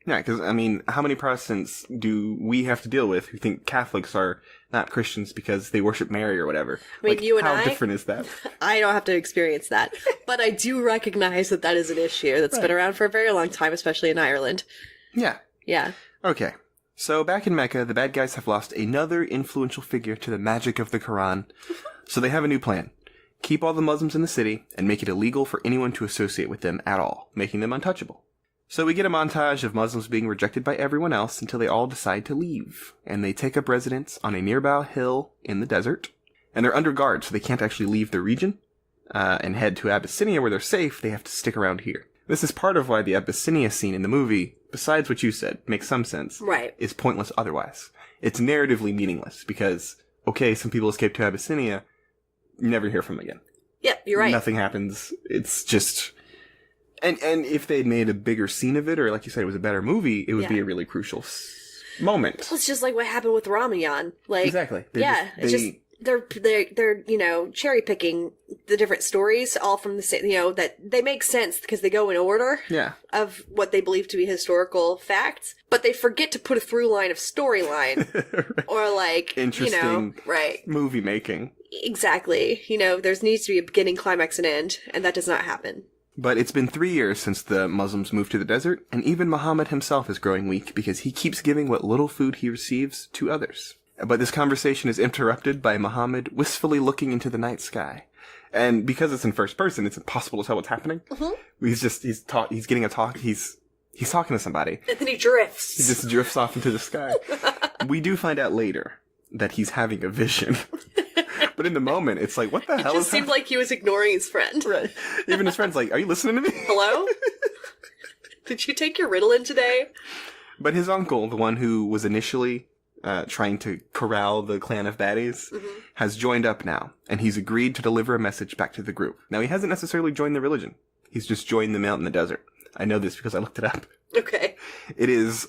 Yeah, because, I mean, how many Protestants do we have to deal with who think Catholics are not Christians because they worship Mary or whatever? I mean, you and how different is that? I don't have to experience that. But I do recognize that is an issue that's been around for a very long time, especially in Ireland. Yeah. Yeah. Okay. So, back in Mecca, the bad guys have lost another influential figure to the magic of the Quran. So they have a new plan. Keep all the Muslims in the city and make it illegal for anyone to associate with them at all, making them untouchable. So we get a montage of Muslims being rejected by everyone else until they all decide to leave. And they take up residence on a nearby hill in the desert. And they're under guard, so they can't actually leave the region. And head to Abyssinia where they're safe. They have to stick around here. This is part of why the Abyssinia scene in the movie, besides what you said, makes some sense. Right. Is pointless otherwise. It's narratively meaningless because, okay, some people escape to Abyssinia, you never hear from them again. Yeah, you're right. Nothing happens. It's just... And if they'd made a bigger scene of it, or like you said, it was a better movie, it would be a really crucial moment. It's just like what happened with Ramayan. Like, exactly. They're cherry picking the different stories, all from the same, that they make sense because they go in order of what they believe to be historical facts, but they forget to put a through line of storyline or like, interesting right. movie making. Exactly. There needs to be a beginning, climax, and end, and that does not happen. But it's been 3 years since the Muslims moved to the desert, and even Muhammad himself is growing weak because he keeps giving what little food he receives to others. But this conversation is interrupted by Muhammad wistfully looking into the night sky. And because it's in first person, it's impossible to tell what's happening. Mm-hmm. He's getting a talk, he's talking to somebody. And then he drifts. He just drifts off into the sky. We do find out later that he's having a vision. But in the moment, it's like, what the hell is It just seemed like he was ignoring his friend. Right. Even his friend's like, are you listening to me? Hello? Did you take your Ritalin today? But his uncle, the one who was initially trying to corral the clan of baddies, has joined up now. And he's agreed to deliver a message back to the group. Now, he hasn't necessarily joined the religion. He's just joined them out in the desert. I know this because I looked it up. Okay. It is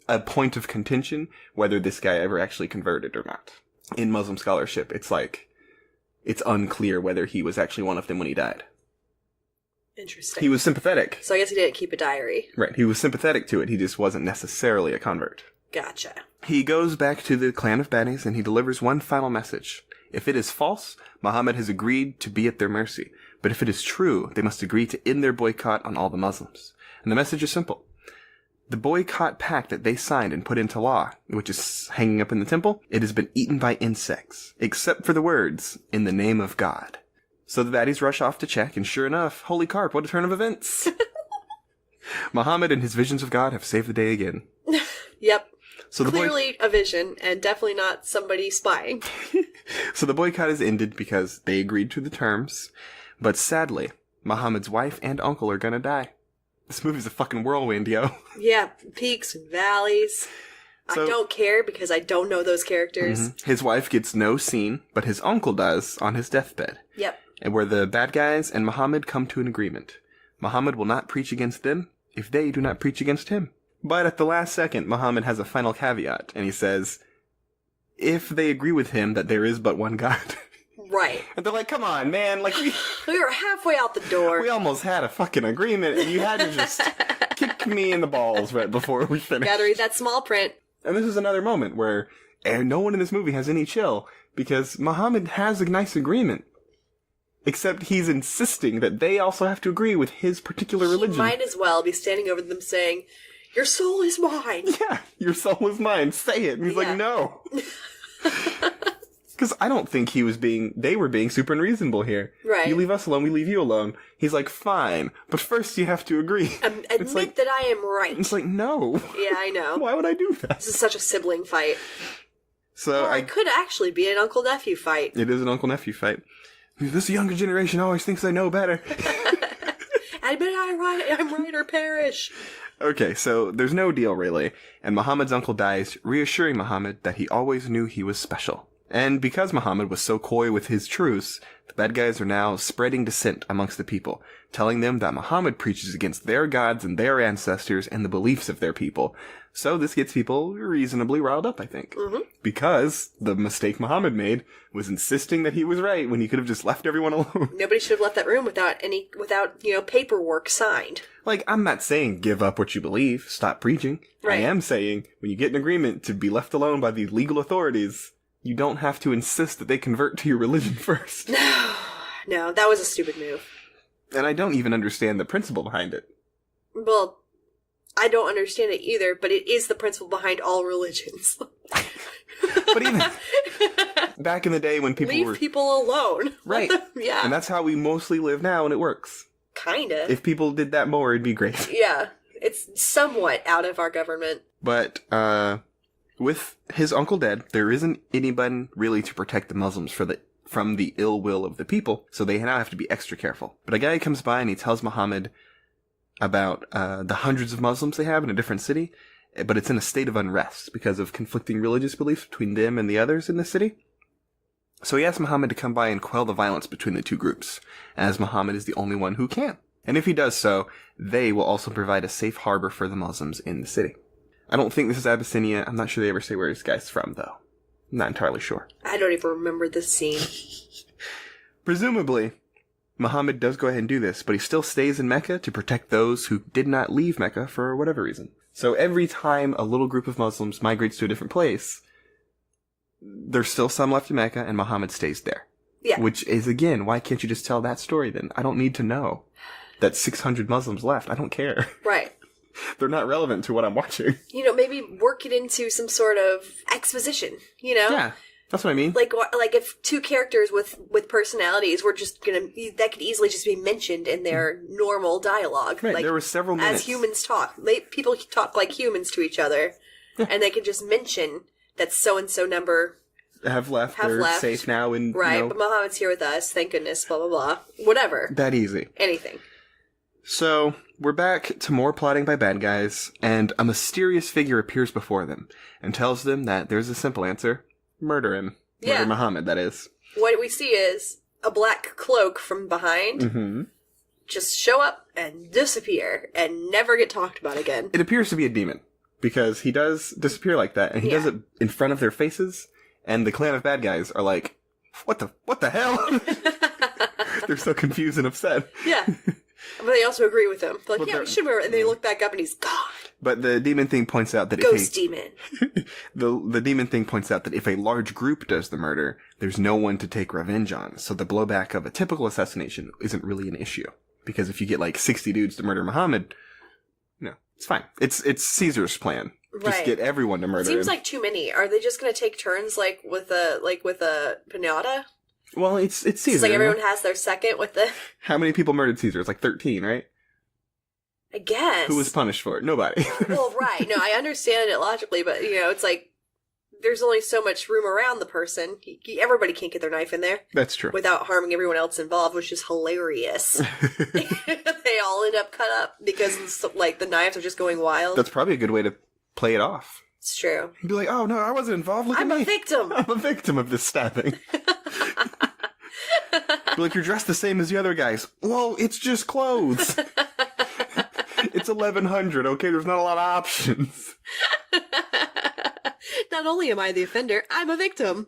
a point of contention whether this guy ever actually converted or not. In Muslim scholarship, it's unclear whether he was actually one of them when he died. Interesting. He was sympathetic. So I guess he didn't keep a diary. Right. He was sympathetic to it. He just wasn't necessarily a convert. Gotcha. He goes back to the clan of baddies and he delivers one final message. If it is false, Muhammad has agreed to be at their mercy. But if it is true, they must agree to end their boycott on all the Muslims. And the message is simple. The boycott pact that they signed and put into law, which is hanging up in the temple, it has been eaten by insects, except for the words, in the name of God. So the baddies rush off to check, and sure enough, holy carp, what a turn of events. Muhammad and his visions of God have saved the day again. Yep. So Clearly a vision, and definitely not somebody spying. So the boycott is ended because they agreed to the terms, but sadly, Muhammad's wife and uncle are gonna die. This movie's a fucking whirlwind, yo. Yeah, peaks and valleys. So, I don't care because I don't know those characters. Mm-hmm. His wife gets no scene, but his uncle does on his deathbed. Yep. And where the bad guys and Muhammad come to an agreement. Muhammad will not preach against them if they do not preach against him. But at the last second, Muhammad has a final caveat, and he says, if they agree with him that there is but one God. Right. And they're like, come on, man, like we were halfway out the door. We almost had a fucking agreement, and you had to just kick me in the balls right before we finished. Gotta read that small print. And this is another moment where no one in this movie has any chill, because Muhammad has a nice agreement. Except he's insisting that they also have to agree with his particular religion. He might as well be standing over them saying, your soul is mine. Yeah, your soul is mine. Say it. And he's like, no. Because I don't think they were being super unreasonable here. Right. You leave us alone, we leave you alone. He's like, fine, but first you have to agree. Admit that I am right. It's like, no. Yeah, I know. Why would I do that? This is such a sibling fight. So it could actually be an uncle-nephew fight. It is an uncle-nephew fight. This younger generation always thinks they know better. Admit I'm right or perish. Okay, so there's no deal, really, and Muhammad's uncle dies, reassuring Muhammad that he always knew he was special. And because Muhammad was so coy with his truce, the bad guys are now spreading dissent amongst the people, telling them that Muhammad preaches against their gods and their ancestors and the beliefs of their people. So this gets people reasonably riled up, I think. Mm-hmm. Because the mistake Muhammad made was insisting that he was right when he could have just left everyone alone. Nobody should have left that room without paperwork signed. Like, I'm not saying give up what you believe, stop preaching. Right. I am saying when you get an agreement to be left alone by the legal authorities, you don't have to insist that they convert to your religion first. No, that was a stupid move. And I don't even understand the principle behind it. Well, I don't understand it either, but it is the principle behind all religions. But even back in the day when people Leave people alone. Right. Yeah. And that's how we mostly live now, and it works. Kinda. If people did that more, it'd be great. Yeah. It's somewhat out of our government. But, with his uncle dead, there isn't anyone really to protect the Muslims from the ill will of the people, so they now have to be extra careful. But a guy comes by and he tells Muhammad about the hundreds of Muslims they have in a different city, but it's in a state of unrest because of conflicting religious beliefs between them and the others in the city. So he asks Muhammad to come by and quell the violence between the two groups, as Muhammad is the only one who can. And if he does so, they will also provide a safe harbor for the Muslims in the city. I don't think this is Abyssinia. I'm not sure they ever say where this guy's from, though. I'm not entirely sure. I don't even remember this scene. Presumably, Muhammad does go ahead and do this, but he still stays in Mecca to protect those who did not leave Mecca for whatever reason. So every time a little group of Muslims migrates to a different place, there's still some left in Mecca, and Muhammad stays there. Yeah. Which is, again, why can't you just tell that story then? I don't need to know that 600 Muslims left. I don't care. Right. They're not relevant to what I'm watching. Maybe work it into some sort of exposition, Yeah, that's what I mean. Like if two characters with personalities were just that could easily just be mentioned in their normal dialogue. Right, like, there were several minutes. As humans talk. People talk like humans to each other. Yeah. And they can just mention that so-and-so number have left. They're safe now. And, right, but Muhammad's here with us. Thank goodness, blah, blah, blah. Whatever. That easy. Anything. So, we're back to more plotting by bad guys, and a mysterious figure appears before them and tells them that there's a simple answer. Murder him. Yeah. Murder Muhammad, that is. What we see is a black cloak from behind just show up and disappear and never get talked about again. It appears to be a demon, because he does disappear like that, and he does it in front of their faces, and the clan of bad guys are like, what the hell? They're so confused and upset. Yeah. But they also agree with him. They're like, we should remember. And they look back up and he's gone. But the demon thing points out that demon. the demon thing points out that if a large group does the murder, there's no one to take revenge on. So the blowback of a typical assassination isn't really an issue. Because if you get like 60 dudes to murder Muhammad, no, it's fine. It's Caesar's plan. Right. Just get everyone to murder Seems him. like too many. Are they just going to take turns like with a pinata? Well, it's Caesar. It's like everyone has their second with the... How many people murdered Caesar? It's like 13, right? I guess. Who was punished for it? Nobody. Well, right. No, I understand it logically, but, it's like, there's only so much room around the person. Everybody can't get their knife in there. That's true. Without harming everyone else involved, which is hilarious. They all end up cut up because, the knives are just going wild. That's probably a good way to play it off. It's true. You'd be like, oh, no, I wasn't involved. Look at me. I'm a victim. I'm a victim of this stabbing. Be like, you're dressed the same as the other guys. Well, it's just clothes. It's 1100, okay? There's not a lot of options. Not only am I the offender, I'm a victim.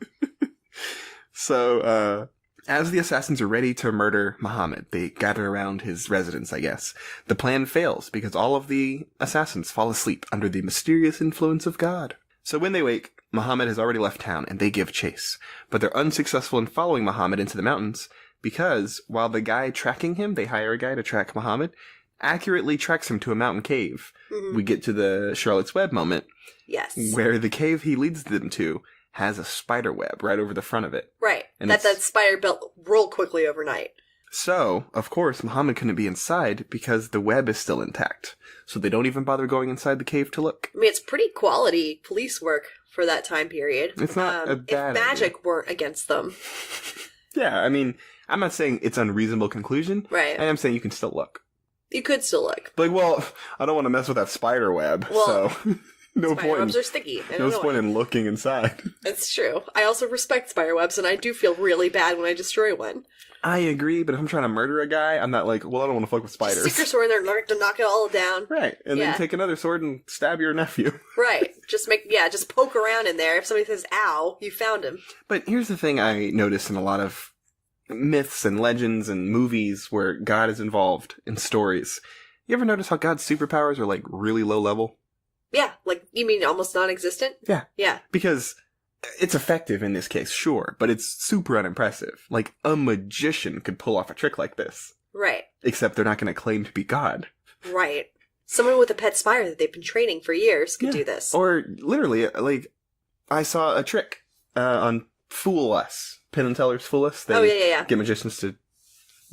So, as the assassins are ready to murder Muhammad, they gather around his residence, I guess. The plan fails because all of the assassins fall asleep under the mysterious influence of God. So when they wake, Muhammad has already left town and they give chase. But they're unsuccessful in following Muhammad into the mountains because while the guy tracking him, they hire a guy to track Muhammad, accurately tracks him to a mountain cave. Mm-hmm. We get to the Charlotte's Web moment. Yes. Where the cave he leads them to has a spider web right over the front of it. Right. And that spider built real quickly overnight. So, of course, Muhammad couldn't be inside because the web is still intact. So they don't even bother going inside the cave to look. I mean, it's pretty quality police work for that time period. It's not a bad if magic idea. Weren't against them. Yeah, I mean, I'm not saying it's an unreasonable conclusion. Right. I am saying you can still look. You could still look. Like, well, I don't want to mess with that spider web, well, so... No spider point. webs are sticky. No point in looking inside. It's true. I also respect spider webs, and I do feel really bad when I destroy one. I agree, but if I'm trying to murder a guy, I'm not like, well, I don't want to fuck with spiders. Just stick your sword in there and learn to knock it all down. Right. And then take another sword and stab your nephew. Right. Just poke around in there. If somebody says, ow, you found him. But here's the thing I notice in a lot of myths and legends and movies where God is involved in stories. You ever notice how God's superpowers are like really low level? Yeah, like, you mean almost non-existent? Yeah. Yeah. Because it's effective in this case, sure, but it's super unimpressive. Like, a magician could pull off a trick like this. Right. Except they're not going to claim to be God. Right. Someone with a pet spider that they've been training for years could do this. Or, literally, like, I saw a trick on Fool Us. Penn and Teller's Fool Us. They get magicians to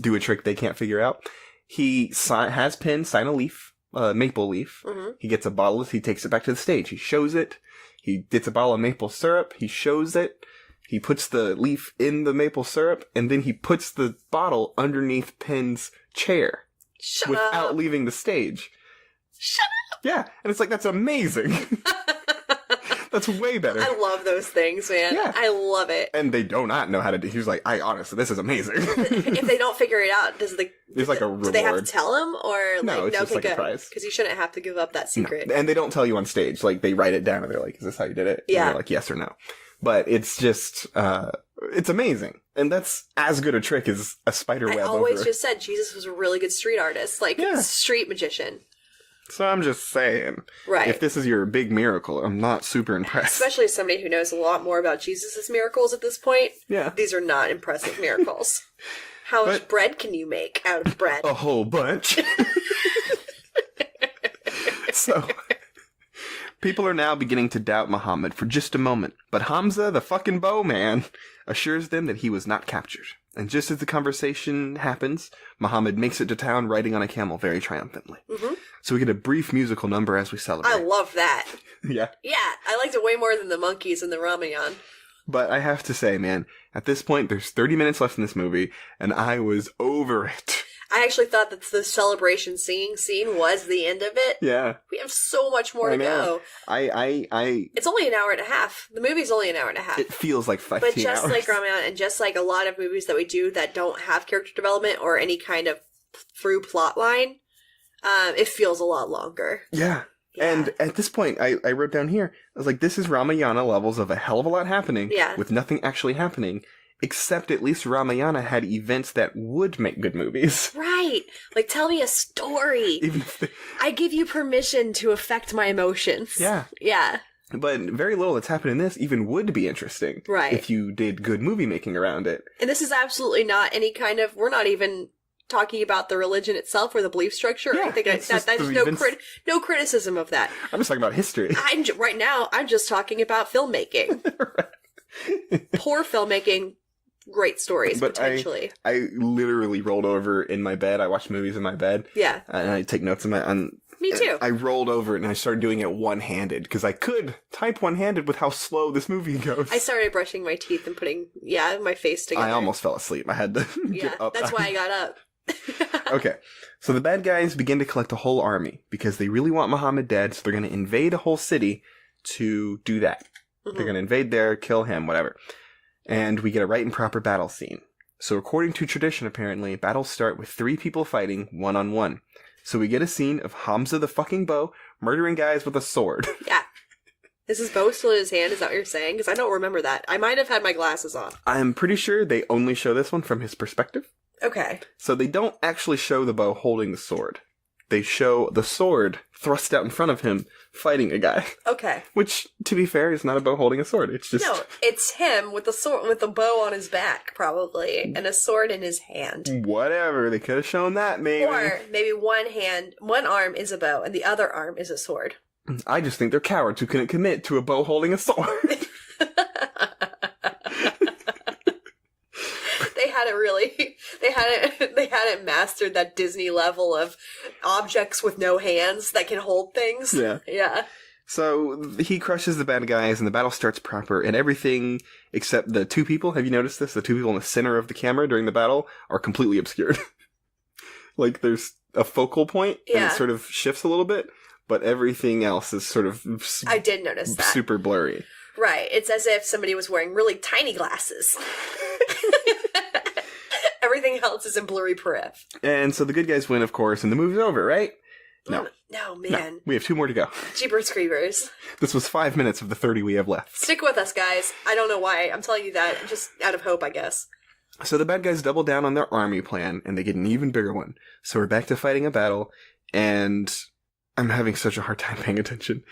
do a trick they can't figure out. He has Penn sign a leaf. Maple leaf. Mm-hmm. He gets a bottle. He takes it back to the stage. He shows it. He gets a bottle of maple syrup. He shows it. He puts the leaf in the maple syrup, and then he puts the bottle underneath Penn's chair without leaving the stage. Shut up! Yeah, and it's like, that's amazing. That's way better. I love those things, man. Yeah. I love it. And they do not know how to do. He was like, honestly, this is amazing. If they don't figure it out, there's like a reward. Do they have to tell him, or like, no, it's just like a prize? Because you shouldn't have to give up that secret. No. And they don't tell you on stage. Like, they write it down, and they're like, is this how you did it? Yeah. And they're like, yes or no. But it's just, it's amazing. And that's as good a trick as a spider web. I always just said Jesus was a really good street artist. Like, street magician. So I'm just saying, right? If this is your big miracle, I'm not super impressed. Especially as somebody who knows a lot more about Jesus' miracles at this point. Yeah. These are not impressive miracles. How much bread can you make out of bread? A whole bunch. So, people are now beginning to doubt Muhammad for just a moment. But Hamza, the fucking bowman, assures them that he was not captured. And just as the conversation happens, Muhammad makes it to town riding on a camel very triumphantly. Mm-hmm. So we get a brief musical number as we celebrate. I love that. Yeah. Yeah, I liked it way more than the monkeys and the Ramayan. But I have to say, man, at this point, there's 30 minutes left in this movie, and I was over it. I actually thought that the celebration singing scene was the end of it. Yeah. We have so much more to go. It's only an hour and a half. The movie's only an hour and a half. It feels like 15 hours. But just like Ramayan, and just like a lot of movies that we do that don't have character development or any kind of through plot line, it feels a lot longer. Yeah. And at this point, I wrote down here, I was like, this is Ramayana levels of a hell of a lot happening with nothing actually happening. Except at least Ramayana had events that would make good movies. Right. Like, tell me a story. I give you permission to affect my emotions. Yeah. Yeah. But very little that's happened in this even would be interesting. Right. If you did good movie making around it. And this is absolutely not any kind of, we're not even talking about the religion itself or the belief structure or anything like that. That's no criticism of that. I'm just talking about history. Right now, I'm just talking about filmmaking. Right. Poor filmmaking. Great stories, but potentially. I literally rolled over in my bed. I watch movies in my bed. Yeah. And I take notes Me too. I rolled over and I started doing it one-handed, because I could type one-handed with how slow this movie goes. I started brushing my teeth and putting, my face together. I almost fell asleep. I had to get up. That's why I got up. Okay. So the bad guys begin to collect a whole army, because they really want Muhammad dead, so they're going to invade a whole city to do that. Mm-hmm. They're going to invade there, kill him, whatever. And we get a right and proper battle scene. So according to tradition, apparently, battles start with 3 people fighting one-on-one. So we get a scene of Hamza the fucking Bow murdering guys with a sword. Yeah. Is his bow still in his hand? Is that what you're saying? Because I don't remember that. I might have had my glasses on. I'm pretty sure they only show this one from his perspective. Okay. So they don't actually show the bow holding the sword. They show the sword thrust out in front of him fighting a guy. Okay. Which, to be fair, is not a bow holding a sword. It's just... No, it's him with the sword, with the bow on his back, probably, and a sword in his hand. Whatever. They could have shown that, maybe. Or maybe one arm is a bow and the other arm is a sword. I just think they're cowards who couldn't commit to a bow holding a sword. They hadn't mastered that Disney level of objects with no hands that can hold things. Yeah. Yeah. So he crushes the bad guys and the battle starts proper and everything except the two people, have you noticed this? The two people in the center of the camera during the battle are completely obscured. Like there's a focal point and it sort of shifts a little bit, but everything else is sort of... I did notice that. Super blurry. Right. It's as if somebody was wearing really tiny glasses. Everything else is in blurry periph. And so the good guys win, of course, and the movie's over, right? No. No, man. No, we have 2 more to go. Jeepers creepers. This was 5 minutes of the 30 we have left. Stick with us, guys. I don't know why. I'm telling you that just out of hope, I guess. So the bad guys double down on their army plan, and they get an even bigger one. So we're back to fighting a battle, and I'm having such a hard time paying attention.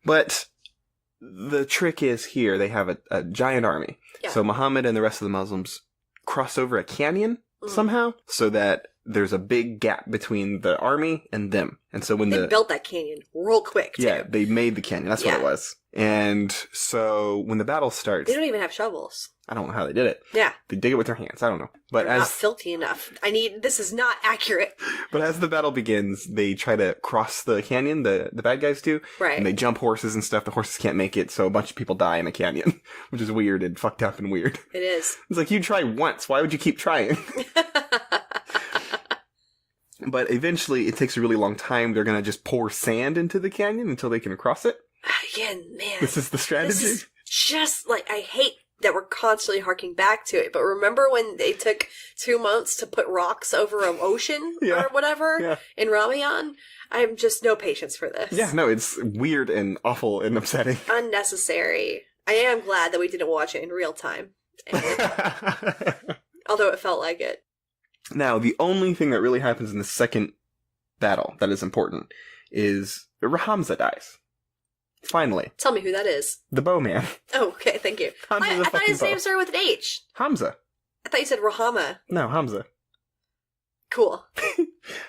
But the trick is here, they have a giant army. Yeah. So Muhammad and the rest of the Muslims cross over a canyon somehow, so that there's a big gap between the army and them. And so when they built that canyon real quick, too. Yeah, they made the canyon. That's what it was. And so when the battle starts... They don't even have shovels. I don't know how they did it. Yeah. They dig it with their hands. I don't know. But They're not filthy enough. This is not accurate. But as the battle begins, they try to cross the canyon, the bad guys do. Right. And they jump horses and stuff. The horses can't make it, so a bunch of people die in the canyon. Which is weird and fucked up and weird. It is. It's like, you try once. Why would you keep trying? But eventually, it takes a really long time. They're going to just pour sand into the canyon until they can cross it. Again, man. This is the strategy. This is just, I hate that we're constantly harking back to it. But remember when they took 2 months to put rocks over an ocean or whatever in Ramayan? I have just no patience for this. Yeah, no, it's weird and awful and upsetting. Unnecessary. I am glad that we didn't watch it in real time. Although it felt like it. Now, the only thing that really happens in the second battle that is important is Hamza dies. Finally. Tell me who that is. The bowman. Oh, okay, thank you. I thought his name started with an H. Hamza. I thought you said Rahama. No, Hamza. Cool.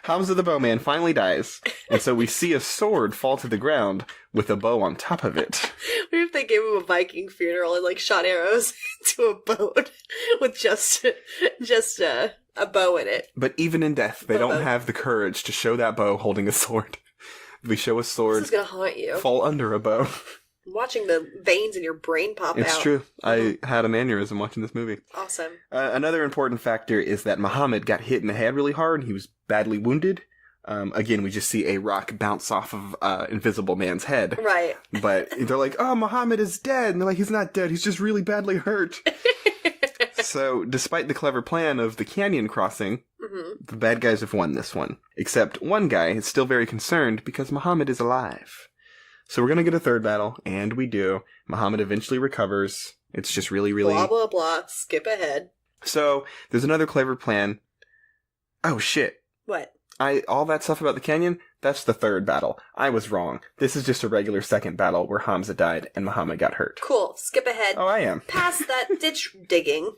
Hamza the bowman finally dies, and so we see a sword fall to the ground with a bow on top of it. What if they gave him a Viking funeral and shot arrows into a boat with just a bow in it? But even in death, they don't have the courage to show that bow holding a sword. We show a sword this is gonna haunt you. Fall under a bow. I'm watching the veins in your brain pop out. It's true. I had a aneurysm watching this movie. Awesome. Another important factor is that Muhammad got hit in the head really hard. He was badly wounded. Again, we just see a rock bounce off of Invisible Man's head. Right. But they're like, oh, Muhammad is dead. And they're like, he's not dead. He's just really badly hurt. So, despite the clever plan of the canyon crossing, the bad guys have won this one. Except one guy is still very concerned because Muhammad is alive. So we're going to get a third battle, and we do. Muhammad eventually recovers. It's just really... Blah, blah, blah. Skip ahead. So, there's another clever plan. Oh, shit. What? All that stuff about the canyon, that's the third battle. I was wrong. This is just a regular second battle where Hamza died and Muhammad got hurt. Cool. Skip ahead. Oh, I am. Past that ditch digging.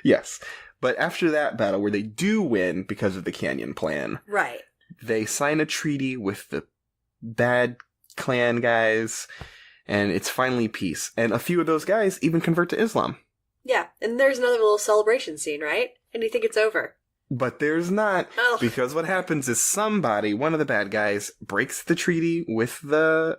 Yes. But after that battle, where they do win because of the canyon plan, right? They sign a treaty with the bad clan guys, and it's finally peace. And a few of those guys even convert to Islam. Yeah, and there's another little celebration scene, right? And you think it's over. But there's not, because what happens is one of the bad guys, breaks the treaty with the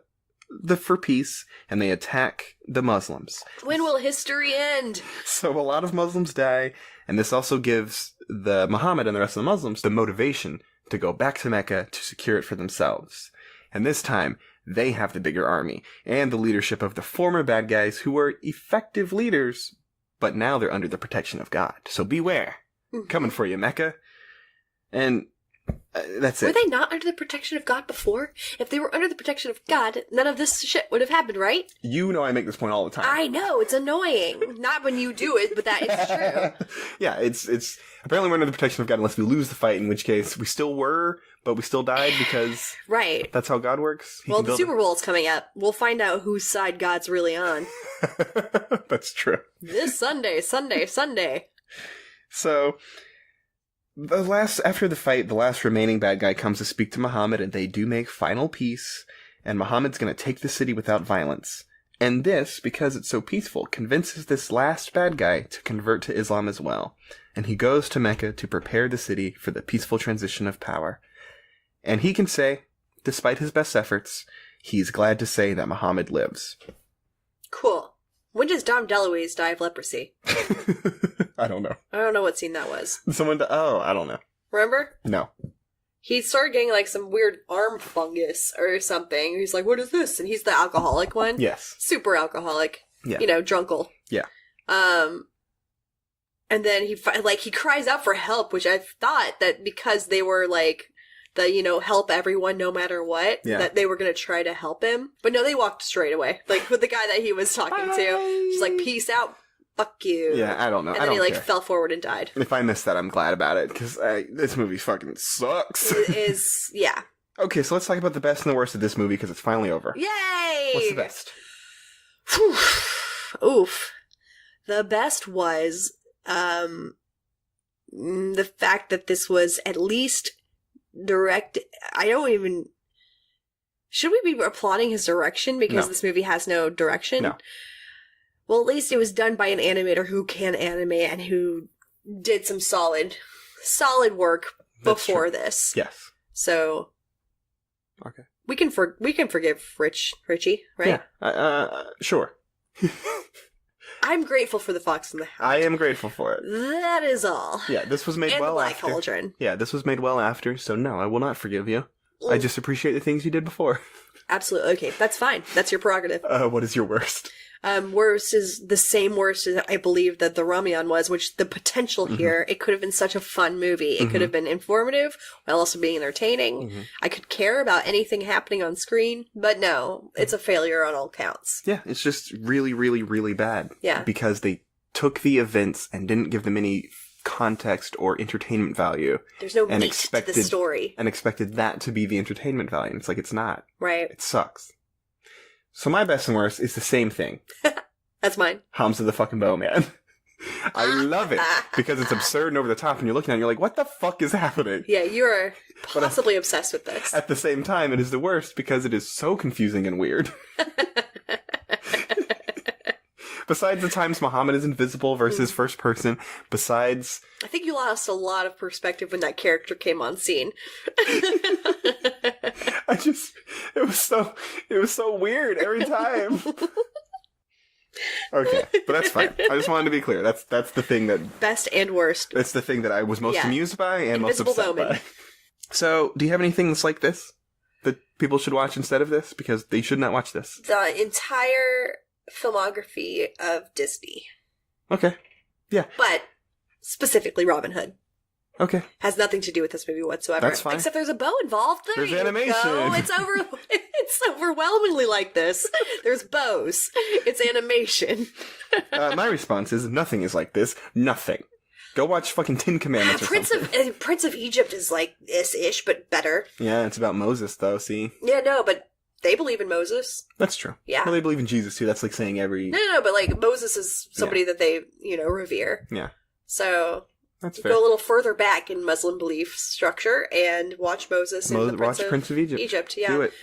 for peace, and they attack the Muslims. When will history end? So a lot of Muslims die, and this also gives the Muhammad and the rest of the Muslims the motivation to go back to Mecca to secure it for themselves. And this time, they have the bigger army, and the leadership of the former bad guys who were effective leaders, but now they're under the protection of God. So beware. Coming for you, Mecca. And That's it. Were they not under the protection of God before? If they were under the protection of God, none of this shit would have happened, right? You know I make this point all the time. I know, it's annoying. Not when you do it, but that is true. Yeah, it's apparently we're under the protection of God unless we lose the fight, in which case we still were, but we still died because right. That's how God works. Well, the Super Bowl's coming up. We'll find out whose side God's really on. That's true. This Sunday. So, after the fight, the last remaining bad guy comes to speak to Muhammad, and they do make final peace, and Muhammad's going to take the city without violence. And this, because it's so peaceful, convinces this last bad guy to convert to Islam as well. And he goes to Mecca to prepare the city for the peaceful transition of power. And he can say, despite his best efforts, he's glad to say that Muhammad lives. Cool. When does Dom DeLuise die of leprosy? I don't know. I don't know what scene that was. I don't know. Remember? No. He started getting like some weird arm fungus or something. He's like, what is this? And he's the alcoholic one. Yes. Super alcoholic. Yeah. You know, drunkle. Yeah. And then he cries out for help, which I thought that because they were like, help everyone no matter what, that they were going to try to help him. But no, they walked straight away. Like, with the guy that he was talking to. Just like, peace out, fuck you. Yeah, I don't know. And then he, fell forward and died. If I missed that, I'm glad about it, because this movie fucking sucks. It is, yeah. Okay, so let's talk about the best and the worst of this movie, because it's finally over. Yay! What's the best? Whew. Oof. The best was, the fact that this was at least direct. Should we be applauding his direction because this movie has no direction? No. Well, at least it was done by an animator who can animate and who did some solid work before this. Yes. So. Okay. We can forgive Richie, right? Yeah. Sure. I'm grateful for the Fox in the Hound. I am grateful for it. That is all. Yeah, this was made and well the Black after. Cauldron. Yeah, this was made well after, so no, I will not forgive you. I just appreciate the things you did before. Absolutely. Okay, that's fine. That's your prerogative. What is your worst? Worst is the same worst as I believe that the Ramayan was, which the potential here, it could have been such a fun movie. It could have been informative while also being entertaining. I could care about anything happening on screen, but no, it's a failure on all counts. Yeah, it's just really, really, really bad. Yeah. Because they took the events and didn't give them any context or entertainment value. There's no meat to the story. And expected that to be the entertainment value. And it's like, it's not. Right. It sucks. So my best and worst is the same thing. That's mine. Hamza the fucking Bowman. I love it because it's absurd and over the top, and you're looking at it and you're like, what the fuck is happening? Yeah, you're possibly obsessed with this. At the same time, it is the worst because it is so confusing and weird. Besides the times Muhammad is invisible versus first person, besides... I think you lost a lot of perspective when that character came on scene. It was so weird every time. Okay, but that's fine. I just wanted to be clear. That's the thing that... Best and worst. That's the thing that I was most amused by and Invisible most upset by. So, do you have anything that's like this that people should watch instead of this? Because they should not watch this. The entire filmography of Disney. Okay. Yeah. But specifically Robin Hood. Okay. Has nothing to do with this movie whatsoever. That's fine. Except there's a bow involved. There's animation. It's overwhelmingly like this. There's bows. It's animation. My response is nothing is like this. Nothing. Go watch fucking Ten Commandments or something. Prince of Egypt is like this-ish, but better. Yeah, it's about Moses, though, see? Yeah, no, but they believe in Moses. That's true. Yeah. Well, they believe in Jesus, too. That's like saying every... No, but like Moses is somebody that they, revere. Yeah. So... That's fair. Go a little further back in Muslim belief structure and watch Moses and the Prince of Egypt. Yeah. Do it.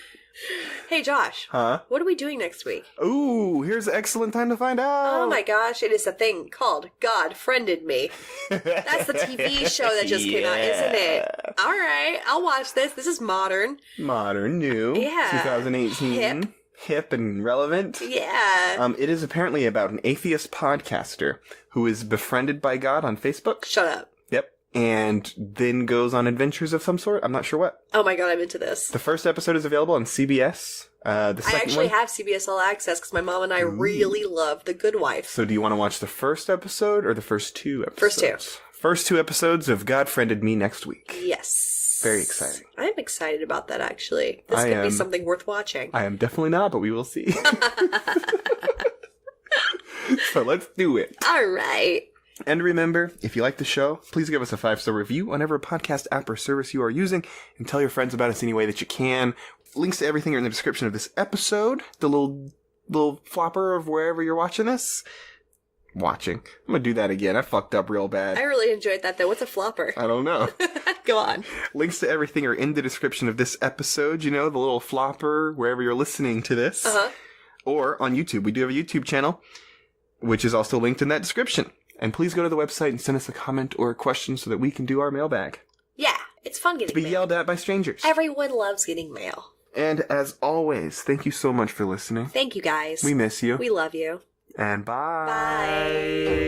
Hey, Josh. Huh? What are we doing next week? Ooh, here's an excellent time to find out. Oh my gosh, it is a thing called God Friended Me. That's the TV show that just came out, isn't it? All right, I'll watch this. This is modern. Modern, new. Yeah. 2018. Hip and relevant. Yeah. It is apparently about an atheist podcaster who is befriended by God on Facebook. Shut up. Yep. And then goes on adventures of some sort. I'm not sure what. Oh my god, I'm into this. The first episode is available on CBS. The second I actually one... have CBS All Access because my mom and I really love The Good Wife. So do you want to watch the first episode or the first two episodes? First two. First two episodes of God Friended Me next week. Yes. Very exciting. I'm excited about that, actually. This could be something worth watching. I am definitely not, but we will see. So let's do it. All right. And remember, if you like the show, please give us a 5-star review on whatever podcast app or service you are using, and tell your friends about us any way that you can. Links to everything are in the description of this episode. The little flopper of wherever you're watching this. I'm gonna do that again. I fucked up real bad. I really enjoyed that, though. What's a flopper? I don't know. Go on. Links to everything are in the description of this episode. You know, the little flopper, wherever you're listening to this. Uh-huh. Or on YouTube. We do have a YouTube channel, which is also linked in that description. And please go to the website and send us a comment or a question so that we can do our mailbag. Yeah, it's fun getting Be mail. yelled at by strangers. Everyone loves getting mail. And as always, thank you so much for listening. Thank you, guys. We miss you. We love you. And bye. Bye.